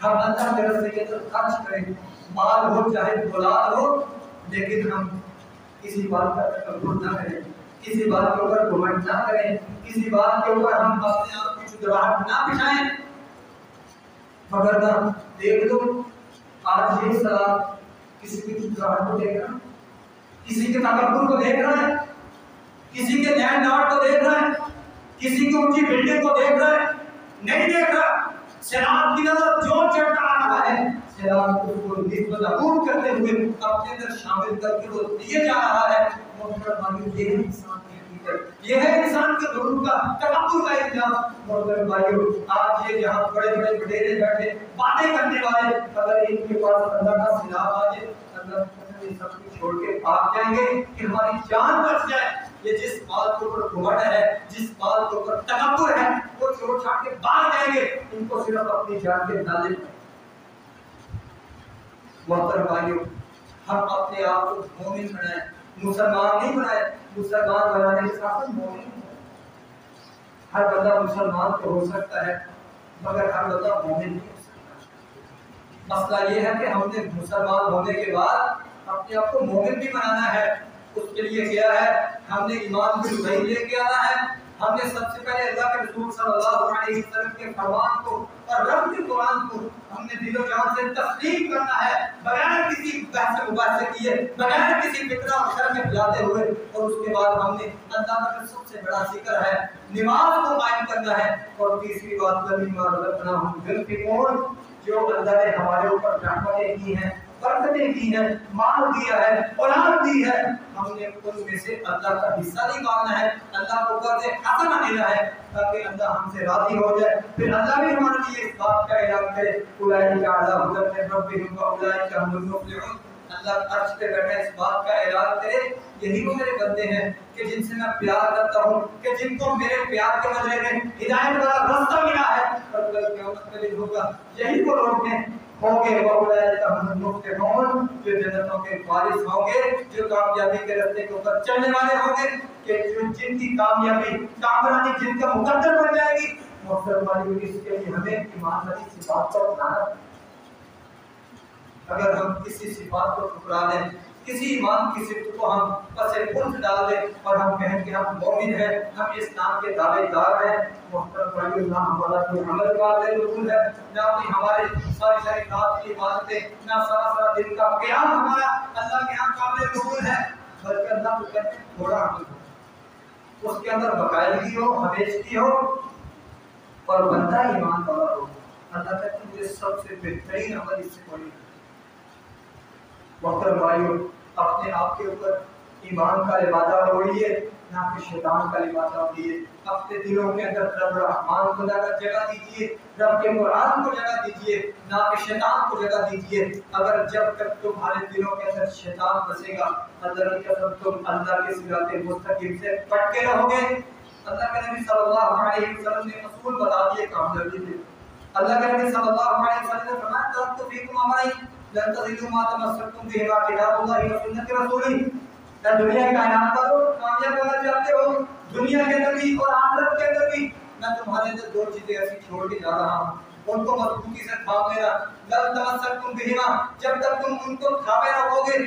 ہم اللہ کے راستے کے اندر خرچ کریں، مال ہو چاہے اولاد ہو، لیکن ہم کسی بات کا تکبر نہ کریں، کسی بات کے اوپر گھمنڈ نہ کریں، کسی بات کے اوپر ہم اپنے آپ کی چتراہٹ نہ بچھائیں۔ مگر نہ دیکھ لو آج یہ سلام کسی کی چتراہٹ کو دیکھ رہا ہے، کسی کے تکبر کو دیکھ رہا ہے، کسی کے لینڈ لاٹ کو دیکھ رہا ہے، کسی کی اونچی بلڈنگ کو دیکھ رہا ہے، نہیں دیکھ رہا۔ سیلاب کی نظر جو چڑھتا آ رہا ہے، سیلاب کو نسبت عبور کرتے ہوئے اپنے اندر شامل کر کے وہ دیے جا رہا ہے۔ محترم بھائیو یہ ہے انسان کی حقیقت، یہ ہے انسان کے غرور کا تکبر کا انجام۔ محترم بھائیو آج یہ جہاں بڑے بڑے وڈیرے بیٹھے باتیں کرنے والے، اگر ان کے پاس اللہ کا سیلاب آ جائے، اللہ یہ سب کچھ چھوڑ کے بھاگ جائیں گے کہ ہماری جان بچ جائے۔ یہ جس بات کے اوپر گھمنڈ ہے، جس بات کے اوپر تکبر ہے، وہ چھوڑ چھاڑ کے بھاگ جائیں گے، ان کو صرف اپنی جان کے اندازے۔ محترم بھائیو ہم اپنے آپ کو مومن بنائیں، مسلمان نہیں بنائیں۔ مسلمان بنانے کے ساتھ مومن، ہر بندہ مسلمان تو ہو سکتا ہے مگر ہر بندہ مومن نہیں ہو سکتا۔ مسئلہ یہ ہے کہ ہم نے مسلمان ہونے کے بعد اپنے آپ کو مومن بھی بنانا ہے۔ اس کے لیے کیا ہے؟ ہم نے ایمان کی صحیح لے کے آنا ہے۔ ہم نے سب سے پہلے اللہ کے رسول صلی اللہ علیہ وسلم کے فرمان کو اور رب کے قرآن کو ہم نے دل و جان سے تسلیم کرنا ہے، بغیر کسی بحث مباحثے کیے، بغیر کسی فکرہ اور شر میں پھیلاتے ہوئے۔ اور اس کے بعد ہم نے اللہ کا سب سے بڑا ذکر ہے نماز کو قائم کرنا ہے۔ اور تیسری بات مما رزقناہم ينفقون، جو اللہ نے ہمارے اوپر رحمتیں کی ہیں، برکتیں کی ہیں، مال دیا ہے، اولاد دی ہے، ہم نے ان میں سے اللہ کا حصہ نکالنا ہے، اللہ کو قرض حسنہ دینا ہے تاکہ اللہ ہم سے راضی ہو جائے۔ پھر اللہ بھی ہمارے لیے اس بات کا اعلان کرے اولئک علی ھدی من ربہم واولئک هم المفلحون۔ اللہ عرش پہ بیٹھا اس بات کا اعلان کرے یہی وہ میرے بندے ہیں کہ جن سے میں پیار کرتا ہوں، کہ جن کو میرے پیار کے بدلے میں ہدایت والا راستہ ملا ہے، اور کل قیامت کے دن ہوگا یہی وہ لوگ ہیں ہوں گے واولئک هم المفلحون، جو جنتوں کے وارث ہوں گے، جو کامیابی کے راستے کے اوپر چلنے والے ہوں گے، کہ جن کی کامیابی کامرانی جن کا مقدر بن جائے گی۔ محترم بھائیو اس کے لیے ہمیں ایمان والی صفات کو اپنانا۔ اگر ہم کسی صفات کو ٹھکرا دیں، کسی ایمان کی صفت کو ہم پس پشت ڈال دیں اور ہم کہیں کہ ہم مومن ہیں، ہم اسلام کے دعوے دار ہیں، محترم بھائیو نہ ہمارا کوئی عمل قابل قبول ہے، نہ کوئی ہمارے ساری رات کی عبادتیں، نہ سارا دن کا قیام ہمارا اللہ کے ہاں قابل قبول ہے، بلکہ اللہ کو کہتے ہیں تھوڑا عمل ہو، اس کے اندر باقاعدگی ہو، ہمیشگی ہو، اور بندہ ایمان والا ہو، اللہ کہتے ہیں مجھے سب سے بہترین عمل اس سے کوئی نہیں۔ محترم بھائیو، اپنے آپ کے اوپر ایمان کا لبادہ اوڑھیے، نہ کہ شیطان کا لبادہ اوڑھیے۔ اپنے دلوں کے اندر رب رحمان کو جگہ دیجیے، رب کے قرآن کو جگہ دیجیے، نہ کہ شیطان کو جگہ دیجیے۔ اگر جب تک تمہارے دلوں کے اندر شیطان بسے گا، اللہ کی قسم تم اللہ کے صراط مستقیم سے پٹکے رہو گے۔ اللہ کے نبی صلی اللہ علیہ وسلم نے اصول بتا دیے کامیابی کے۔ اللہ کے نبی صلی اللہ علیہ وسلم نے فرمایا ترکت فیکم امرین لن تضلوا ما تمسکتم بهما کتاب اللہ و سنت رسولہ۔ دنیا کی کائنات پر کامیاب ہونا چاہتے ہو، دنیا کے اندر بھی اور آخرت کے اندر بھی، میں تمہارے اندر دو چیزیں ایسی چھوڑ کے جا رہا ہوں، ان کو مضبوطی سے تھام لینا۔ لن تمسکتم بهما، جب تک تم ان کو تھامے رکھو گے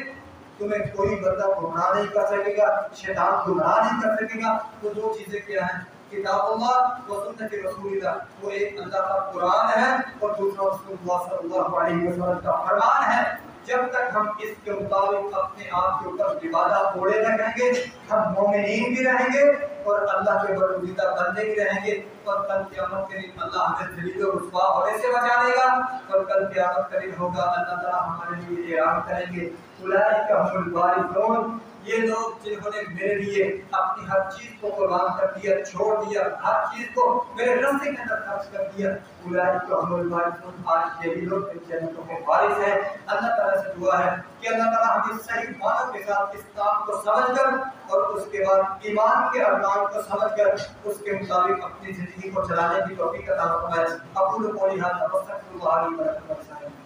تمہیں کوئی بندہ گمراہ نہیں کر سکے گا، شیطان گمراہ نہیں کر سکے گا۔ وہ دو چیزیں کیا ہیں؟ کتاب اللہ و سنت رسول اللہ، وہ ایک اللہ کا قرآن ہے اور دوسرا رسول اللہ صلی اللہ علیہ وسلم کا فرمان ہے۔ جب تک ہم اس کے مطابق اپنے آپ کے اوپر لبادہ اوڑھے رکھیں گے، ہم مومنین بھی رہیں گے اور اللہ کے برگزیدہ بندے بھی رہیں گے، اور کل قیامت کے دن اللہ ہمیں ذلیل و رسوا ہونے سے بچا لے گا، اور کل قیامت کا دن ہوگا اللہ تعالیٰ ہمارے لیے اعلان کریں گے اولئک هم الوارثون، یہ لوگ جنہوں نے میرے لیے اپنی ہر چیز کو قربان کر دیا، چھوڑ دیا، ہر چیز کو میرے راستے کے اندر خرچ کر دیا، اولئک هم الوارثون، آج یہی لوگ جنتوں کے وارث ہیں۔ اللہ تعالیٰ سے دعا ہے کہ اللہ تعالیٰ ہمیں صحیح معنوں کے ساتھ اس کام کو سمجھ کر اور اس کے بعد ایمان کے ارکان کو سمجھ کر اس کے مطابق اپنی زندگی کو چلانے کی توفیق عطا فرمائے۔ اقول قولی ھذا واستغفر اللہ لی ولکم۔